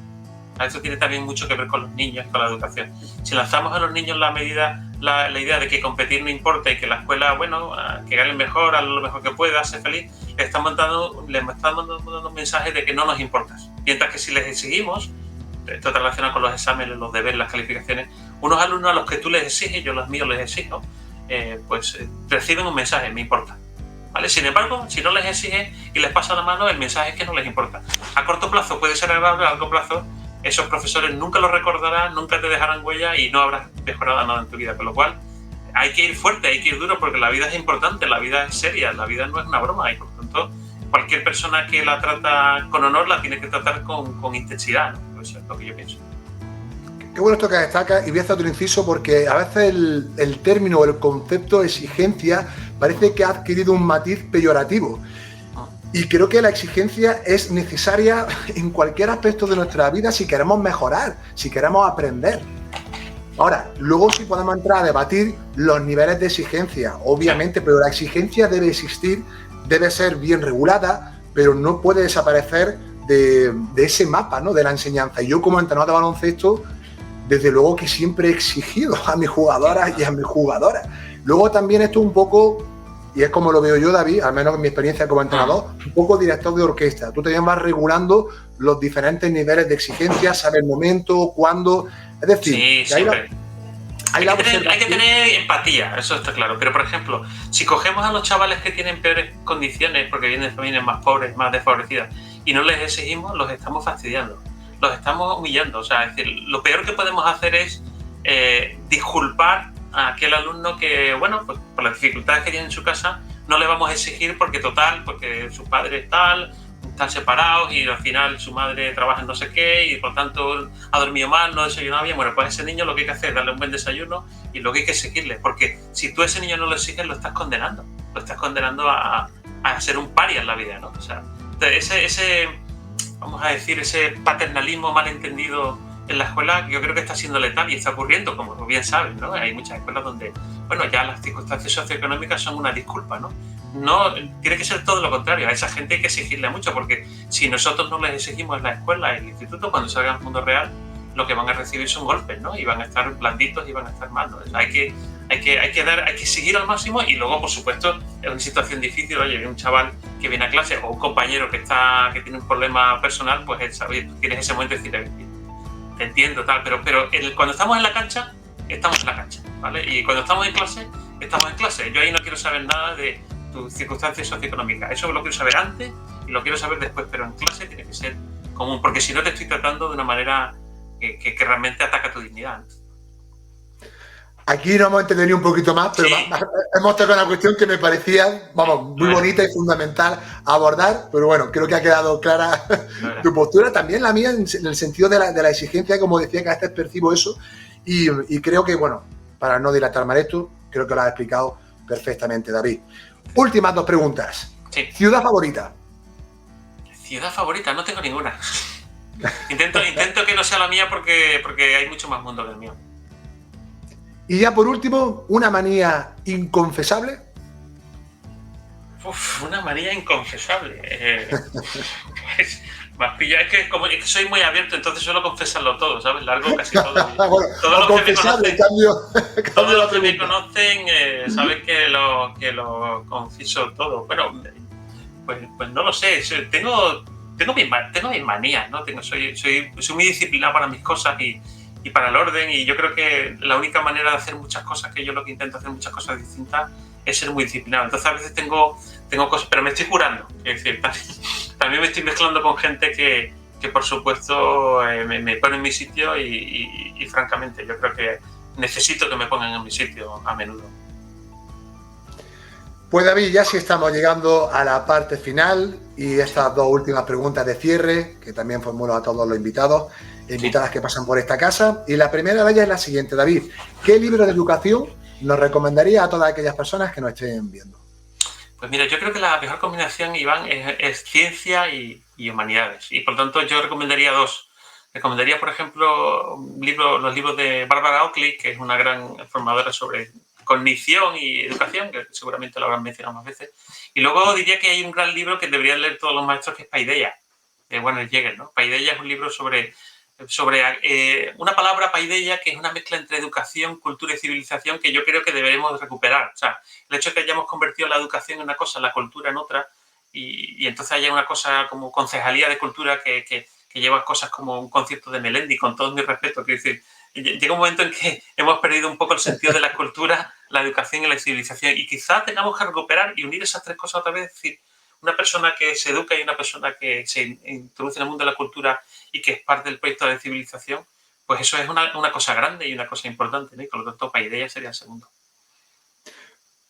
Eso tiene también mucho que ver con los niños, con la educación. Si lanzamos a los niños la idea de que competir no importa y que la escuela, bueno, que gane mejor, haz lo mejor que pueda, sé feliz, les estamos dando un mensaje de que no nos importas. Mientras que si les exigimos, esto está relacionado con los exámenes, los deberes, las calificaciones, unos alumnos a los que tú les exiges, yo los míos les exijo, reciben un mensaje, me importa. ¿Vale? Sin embargo, si no les exiges y les pasa la mano, el mensaje es que no les importa. A corto plazo puede ser agradable, a largo plazo esos profesores nunca lo recordarán, nunca te dejarán huella y no habrás mejorado nada en tu vida. Con lo cual, hay que ir fuerte, hay que ir duro, porque la vida es importante, la vida es seria, la vida no es una broma y por lo tanto, cualquier persona que la trata con honor la tiene que tratar con intensidad, ¿no? Eso es lo que yo pienso. Qué bueno esto que destacas, y voy a hacer otro inciso porque a veces el término o el concepto de exigencia parece que ha adquirido un matiz peyorativo. Y creo que la exigencia es necesaria en cualquier aspecto de nuestra vida si queremos mejorar, si queremos aprender. Ahora, luego sí podemos entrar a debatir los niveles de exigencia, obviamente, pero la exigencia debe existir, debe ser bien regulada, pero no puede desaparecer de ese mapa, ¿no?, de la enseñanza. Y yo, como entrenador de baloncesto, desde luego que siempre he exigido a mis jugadoras y a mis jugadoras. Luego también esto un poco, y es como lo veo yo, David, al menos en mi experiencia como entrenador, un poco director de orquesta. Tú también vas regulando los diferentes niveles de exigencia, sabes el momento, cuándo. Es decir, sí, hay que tener empatía, eso está claro. Pero, por ejemplo, si cogemos a los chavales que tienen peores condiciones, porque vienen de familias más pobres, más desfavorecidas, y no les exigimos, los estamos fastidiando, los estamos humillando. O sea, es decir, lo peor que podemos hacer es disculpar a aquel alumno que, bueno, pues por las dificultades que tiene en su casa, no le vamos a exigir porque su padre es tal, están separados y al final su madre trabaja en no sé qué y por tanto ha dormido mal, no desayunado bien. Bueno, pues a ese niño lo que hay que hacer es darle un buen desayuno y lo que hay que exigirle, porque si tú a ese niño no lo exiges, lo estás condenando a ser un paria en la vida, ¿no? O sea, ese vamos a decir, ese paternalismo malentendido en la escuela, yo creo que está siendo letal y está ocurriendo, como bien sabes, ¿no? Hay muchas escuelas donde, bueno, ya las circunstancias socioeconómicas son una disculpa, ¿no? No, tiene que ser todo lo contrario. A esa gente hay que exigirle mucho, porque si nosotros no les exigimos en la escuela, en el instituto, cuando salgan al mundo real, lo que van a recibir son golpes, ¿no? Y van a estar blanditos y van a estar mal, ¿no? Hay que exigir al máximo. Y luego, por supuesto, en una situación difícil, oye, un chaval que viene a clase o un compañero que tiene un problema personal, pues él sabe, tú tienes ese momento de decir, te entiendo, tal, pero cuando estamos en la cancha, estamos en la cancha, ¿vale? Y cuando estamos en clase, estamos en clase. Yo ahí no quiero saber nada de tus circunstancias socioeconómicas. Eso lo quiero saber antes y lo quiero saber después, pero en clase tiene que ser común, porque si no te estoy tratando de una manera que realmente ataca tu dignidad. Aquí nos hemos entendido un poquito más, pero sí, hemos tocado una cuestión que me parecía, vamos, muy bonita y fundamental abordar, pero bueno, creo que ha quedado clara tu postura, también la mía, en el sentido de la exigencia, como decía, que a veces percibo eso, y creo que, bueno, para no dilatar más esto, creo que lo has explicado perfectamente, David. Últimas dos preguntas. Sí. ¿Ciudad favorita? Ciudad favorita, no tengo ninguna. Intento que no sea la mía porque hay mucho más mundo que el mío. Y ya por último, ¿una manía inconfesable? Una manía inconfesable. Es que soy muy abierto, entonces suelo confesarlo todo, ¿sabes? Largo casi todo. Bueno, todos los que me conocen, todos los que me conocen saben que lo confieso todo. Bueno, pues no lo sé. Tengo mis manías, ¿no? Soy muy disciplinado para mis cosas y para el orden, y yo creo que la única manera de hacer muchas cosas, que yo lo que intento hacer muchas cosas distintas, es ser muy disciplinado. Entonces a veces tengo cosas, pero me estoy curando. Es decir, también me estoy mezclando con gente que por supuesto me pone en mi sitio y francamente yo creo que necesito que me pongan en mi sitio a menudo. Pues David, ya sí estamos llegando a la parte final y estas dos últimas preguntas de cierre, que también formulo a todos los invitados e invitadas que pasan por esta casa. Y la primera de ellas es la siguiente, David. ¿Qué libro de educación nos recomendaría a todas aquellas personas que nos estén viendo? Pues mira, yo creo que la mejor combinación, Iván, es ciencia y humanidades. Y por lo tanto yo recomendaría dos. Recomendaría, por ejemplo, los libros de Barbara Oakley, que es una gran formadora sobre cognición y educación, que seguramente lo habrán mencionado más veces. Y luego diría que hay un gran libro que deberían leer todos los maestros, que es Paideia, de Werner Jäger, ¿no? Paideia es un libro sobre una palabra, paideia, que es una mezcla entre educación, cultura y civilización, que yo creo que deberemos recuperar. O sea, el hecho de que hayamos convertido la educación en una cosa, la cultura en otra, y entonces haya una cosa como concejalía de cultura que lleva cosas como un concierto de Melendi, con todo mi respeto. Quiero decir, llega un momento en que hemos perdido un poco el sentido de la cultura, la educación y la civilización, y quizás tengamos que recuperar y unir esas tres cosas otra vez. Es decir, una persona que se educa y una persona que se introduce en el mundo de la cultura y que es parte del proyecto de civilización, pues eso es una cosa grande y una cosa importante, ¿no? Y por lo tanto, Paideia sería el segundo.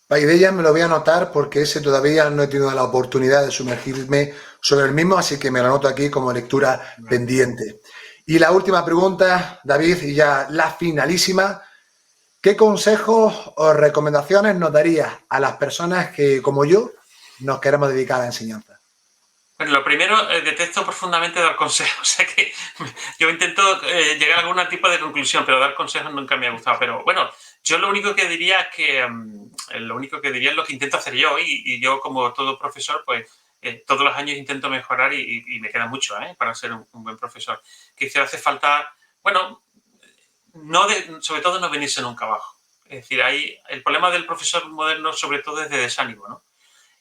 Paideia me lo voy a anotar porque ese todavía no he tenido la oportunidad de sumergirme sobre el mismo, así que me lo anoto aquí como lectura pendiente. Y la última pregunta, David, y ya la finalísima. ¿Qué consejos o recomendaciones nos darías a las personas que, como yo, nos queremos dedicar a la enseñanza? Bueno, lo primero, detesto profundamente dar consejos. O sea que yo intento llegar a algún tipo de conclusión, pero dar consejos nunca me ha gustado. Pero bueno, yo lo único que diría es que lo único que diría es lo que intento hacer yo. Y yo, como todo profesor, pues todos los años intento mejorar y me queda mucho para ser un buen profesor. Que hace falta, bueno, sobre todo no venirse nunca abajo. Es decir, el problema del profesor moderno sobre todo es de desánimo, ¿no?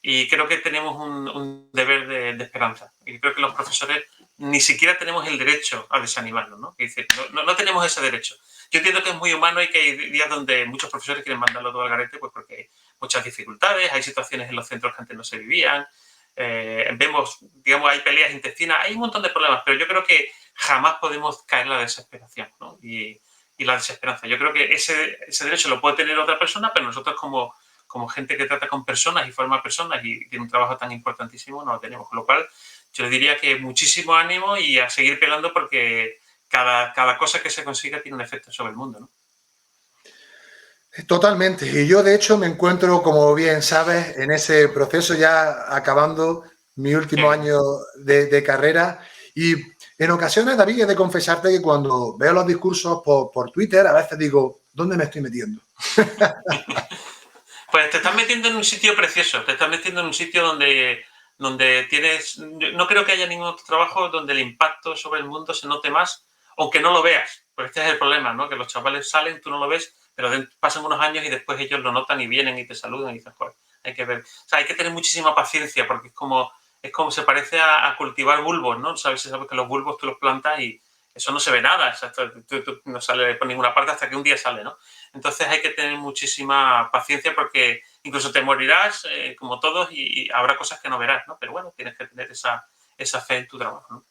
Y creo que tenemos un deber de esperanza. Y creo que los profesores ni siquiera tenemos el derecho a desanimarnos, ¿no? Es decir, no tenemos ese derecho. Yo entiendo que es muy humano y que hay días donde muchos profesores quieren mandarlo todo al garete, pues porque hay muchas dificultades, hay situaciones en los centros que antes no se vivían, vemos, digamos, hay peleas intestinas, hay un montón de problemas, pero yo creo que jamás podemos caer en la desesperación, ¿no? Y la desesperanza. Yo creo que ese derecho lo puede tener otra persona, pero nosotros como gente que trata con personas y forma personas y tiene un trabajo tan importantísimo, no lo tenemos. Con lo cual, yo diría que muchísimo ánimo y a seguir peleando porque cada cosa que se consiga tiene un efecto sobre el mundo, ¿no? Totalmente. Y yo, de hecho, me encuentro, como bien sabes, en ese proceso ya acabando mi último año de carrera. Y en ocasiones, David, he de confesarte que cuando veo los discursos por Twitter, a veces digo, ¿dónde me estoy metiendo? Pues te estás metiendo en un sitio precioso, te estás metiendo en un sitio donde tienes... No creo que haya ningún otro trabajo donde el impacto sobre el mundo se note más, aunque no lo veas. Pues este es el problema, ¿no? Que los chavales salen, tú no lo ves, pero pasan unos años y después ellos lo notan y vienen y te saludan y dices, joder, hay que ver. O sea, hay que tener muchísima paciencia porque es como se parece a cultivar bulbos, ¿no? Sabes que los bulbos tú los plantas y eso no se ve nada, o sea, tú no sale por ninguna parte hasta que un día sale, ¿no? Entonces hay que tener muchísima paciencia porque incluso te morirás como todos y habrá cosas que no verás, ¿no? Pero bueno, tienes que tener esa fe en tu trabajo, ¿no?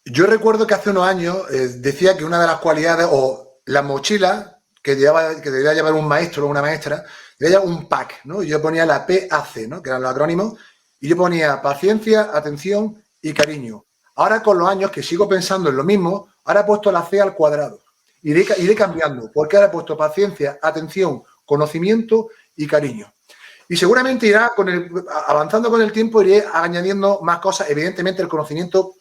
Yo recuerdo que hace unos años decía que una de las cualidades o la mochila que debía llevar un maestro o una maestra, debía llevar un pack, ¿no? Y yo ponía la PAC, ¿no? Que eran los acrónimos, y yo ponía paciencia, atención y cariño. Ahora con los años que sigo pensando en lo mismo, ahora he puesto la C al cuadrado. Iré cambiando, porque ahora he puesto paciencia, atención, conocimiento y cariño. Y seguramente irá avanzando con el tiempo, iré añadiendo más cosas. Evidentemente el conocimiento.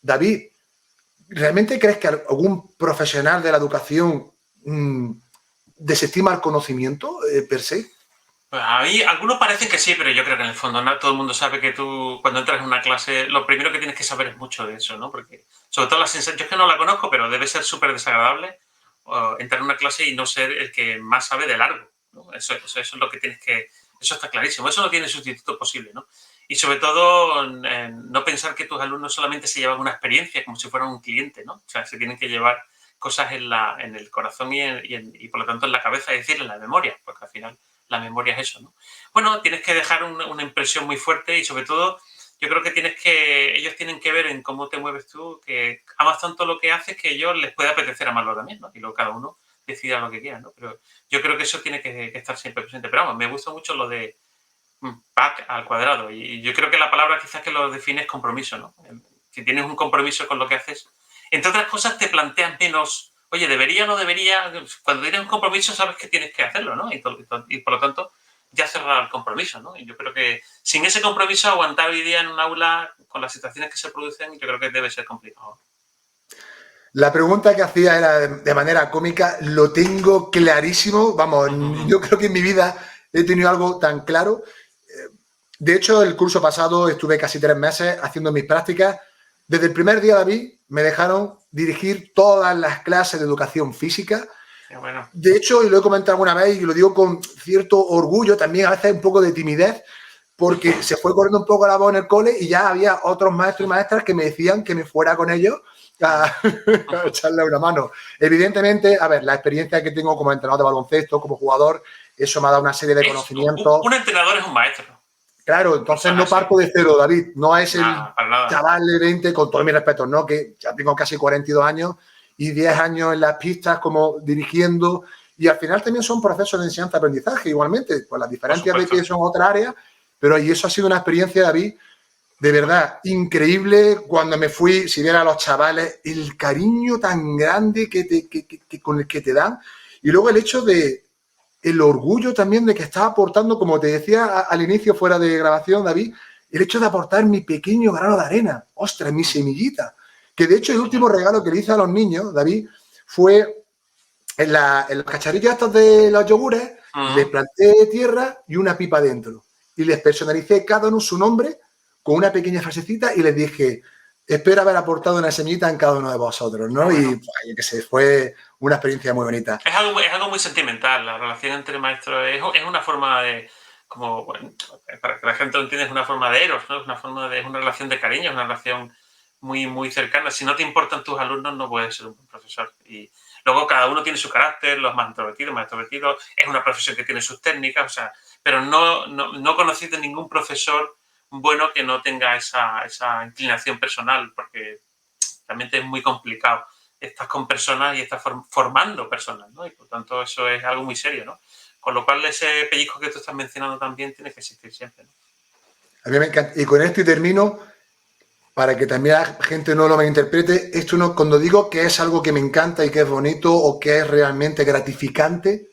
David, ¿realmente crees que algún profesional de la educación desestima el conocimiento per se? Pues a mí, algunos parecen que sí, pero yo creo que en el fondo todo el mundo sabe que tú, cuando entras en una clase, lo primero que tienes que saber es mucho de eso, ¿no? Porque, sobre todo la sensación, yo es que no la conozco, pero debe ser súper desagradable entrar en una clase y no ser el que más sabe de largo, ¿no? Eso es lo que tienes que... Eso está clarísimo, eso no tiene sustituto posible, ¿no? Y sobre todo, no pensar que tus alumnos solamente se llevan una experiencia como si fueran un cliente, ¿no? O sea, se tienen que llevar cosas en el corazón y por lo tanto en la cabeza, es decir, en la memoria, porque al final la memoria es eso, ¿no? Bueno, tienes que dejar una impresión muy fuerte y sobre todo yo creo que ellos tienen que ver en cómo te mueves tú, que amas tanto lo que haces que a ellos les puede apetecer amarlo también, ¿no? Y luego cada uno decida lo que quiera, ¿no? Pero yo creo que eso tiene que estar siempre presente. Pero vamos, me gusta mucho lo de PAC al cuadrado y yo creo que la palabra quizás que lo define es compromiso, ¿no? Si tienes un compromiso con lo que haces, entre otras cosas te planteas menos, oye, ¿debería o no debería? Cuando tienes un compromiso sabes que tienes que hacerlo, ¿no? Y por lo tanto ya cerrar el compromiso, ¿no? Y yo creo que sin ese compromiso aguantar hoy día en un aula con las situaciones que se producen, yo creo que debe ser complicado. La pregunta que hacía era de manera cómica, lo tengo clarísimo, vamos, yo creo que en mi vida he tenido algo tan claro. De hecho, el curso pasado estuve casi 3 meses haciendo mis prácticas. Desde el primer día, David, me dejaron dirigir todas las clases de educación física. Bueno. De hecho, y lo he comentado alguna vez y lo digo con cierto orgullo, también a veces un poco de timidez, porque se fue corriendo un poco la voz en el cole y ya había otros maestros y maestras que me decían que me fuera con ellos a echarle una mano. Evidentemente, a ver, la experiencia que tengo como entrenador de baloncesto, como jugador, eso me ha dado una serie de conocimientos. Un entrenador es un maestro. Claro, entonces no parto de cero, David. No es el chaval de 20, con todos mis respetos, ¿no? Que ya tengo casi 42 años y 10 años en las pistas como dirigiendo. Y al final también son procesos de enseñanza-aprendizaje, igualmente, con las diferencias de que son otras áreas. Pero y eso ha sido una experiencia, David, de verdad, increíble. Cuando me fui, si viera a los chavales, el cariño tan grande con el que te dan. Y luego el hecho de el orgullo también de que estás aportando, como te decía al inicio fuera de grabación, David, el hecho de aportar mi pequeño grano de arena, ostras, mi semillita. Que de hecho el último regalo que le hice a los niños, David, fue en los cacharrillos estos de los yogures, les planté tierra y una pipa dentro. Y les personalicé cada uno su nombre con una pequeña frasecita y les dije, espero haber aportado una semillita en cada uno de vosotros, ¿no? Bueno. Y pues, que se fue una experiencia muy bonita. Es algo muy sentimental. La relación entre maestros es una forma de, como, bueno, para que la gente lo entienda, es una forma de eros, ¿no? Es una relación de cariño, es una relación muy, muy cercana. Si no te importan tus alumnos, no puedes ser un buen profesor. Y luego cada uno tiene su carácter, los más extrovertidos, es una profesión que tiene sus técnicas, o sea, pero no conocí de ningún profesor bueno que no tenga esa inclinación personal, porque realmente es muy complicado. Estás con personas y estás formando personas, ¿no? Y por tanto eso es algo muy serio, ¿no? Con lo cual ese pellizco que tú estás mencionando también tiene que existir siempre, ¿no? A mí me encanta. Y con esto y termino, para que también la gente no lo malinterprete, esto no, cuando digo que es algo que me encanta y que es bonito o que es realmente gratificante,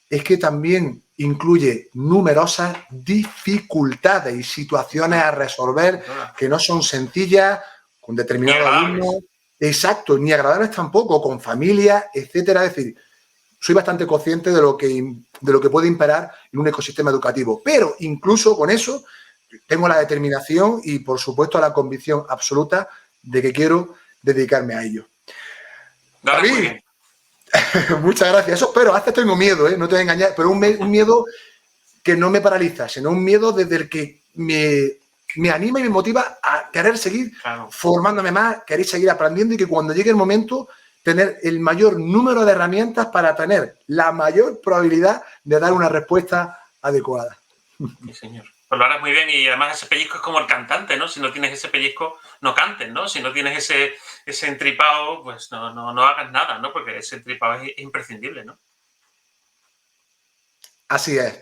es que también incluye numerosas dificultades y situaciones a resolver que no son sencillas, con determinados alumnos. Exacto, ni agradables tampoco, con familias, etcétera. Es decir, soy bastante consciente de lo que puede imperar en un ecosistema educativo. Pero incluso con eso tengo la determinación y, por supuesto, la convicción absoluta de que quiero dedicarme a ello. David, muchas gracias. Eso, pero hasta tengo miedo, no te voy a engañar, pero un miedo que no me paraliza, sino un miedo desde el que me anima y me motiva a querer seguir formándome más, querer seguir aprendiendo y que cuando llegue el momento tener el mayor número de herramientas para tener la mayor probabilidad de dar una respuesta adecuada. Sí, señor. Pues lo harás muy bien y además ese pellizco es como el cantante, ¿no? Si no tienes ese pellizco, no cantes, ¿no? Si no tienes ese entripado, pues no hagas nada, ¿no? Porque ese entripado es imprescindible, ¿no? Así es.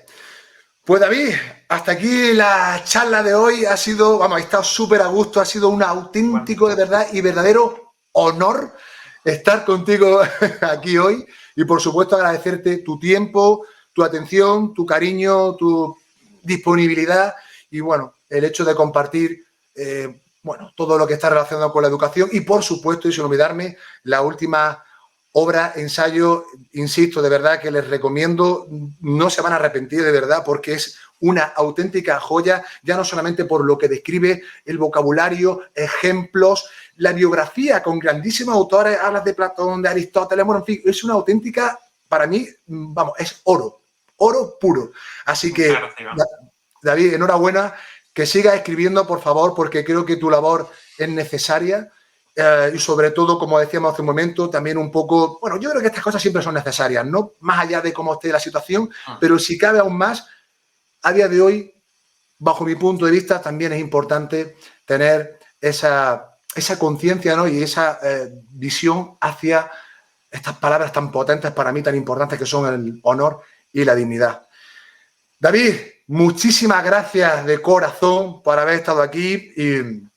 Pues David, hasta aquí la charla de hoy. Ha estado súper a gusto, ha sido un auténtico de verdad y verdadero honor estar contigo aquí hoy y por supuesto agradecerte tu tiempo, tu atención, tu cariño, tu disponibilidad y bueno, el hecho de compartir todo lo que está relacionado con la educación y por supuesto, y sin olvidarme, la última obra, ensayo, insisto, de verdad que les recomiendo, no se van a arrepentir de verdad porque es una auténtica joya, ya no solamente por lo que describe el vocabulario, ejemplos, la biografía con grandísimos autores, hablas de Platón, de Aristóteles, bueno, en fin, es una auténtica, para mí, vamos, es oro puro. Así que, David, enhorabuena, que sigas escribiendo, por favor, porque creo que tu labor es necesaria. Y sobre todo, como decíamos hace un momento, también un poco, bueno, yo creo que estas cosas siempre son necesarias, ¿no? Más allá de cómo esté la situación, pero si cabe aún más, a día de hoy, bajo mi punto de vista, también es importante tener esa conciencia, ¿no? Y esa visión hacia estas palabras tan potentes para mí, tan importantes que son el honor y la dignidad. David, muchísimas gracias de corazón por haber estado aquí y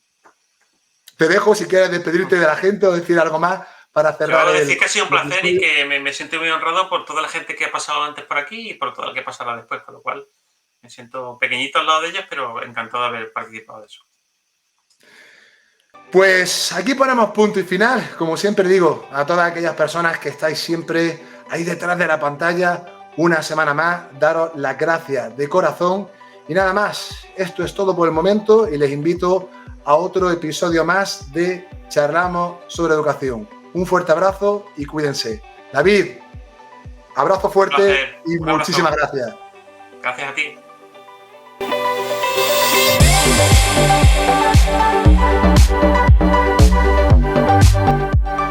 te dejo si quieres despedirte de la gente o decir algo más para cerrar. Quiero decir que ha sido un placer y que me siento muy honrado por toda la gente que ha pasado antes por aquí y por toda la que pasará después, con lo cual me siento pequeñito al lado de ellas, pero encantado de haber participado de eso. Pues aquí ponemos punto y final. Como siempre digo, a todas aquellas personas que estáis siempre ahí detrás de la pantalla, una semana más, daros las gracias de corazón. Y nada más, esto es todo por el momento y les invito a otro episodio más de Charlamos sobre Educación. Un fuerte abrazo y cuídense. David, abrazo fuerte y muchísimas gracias. Gracias a ti.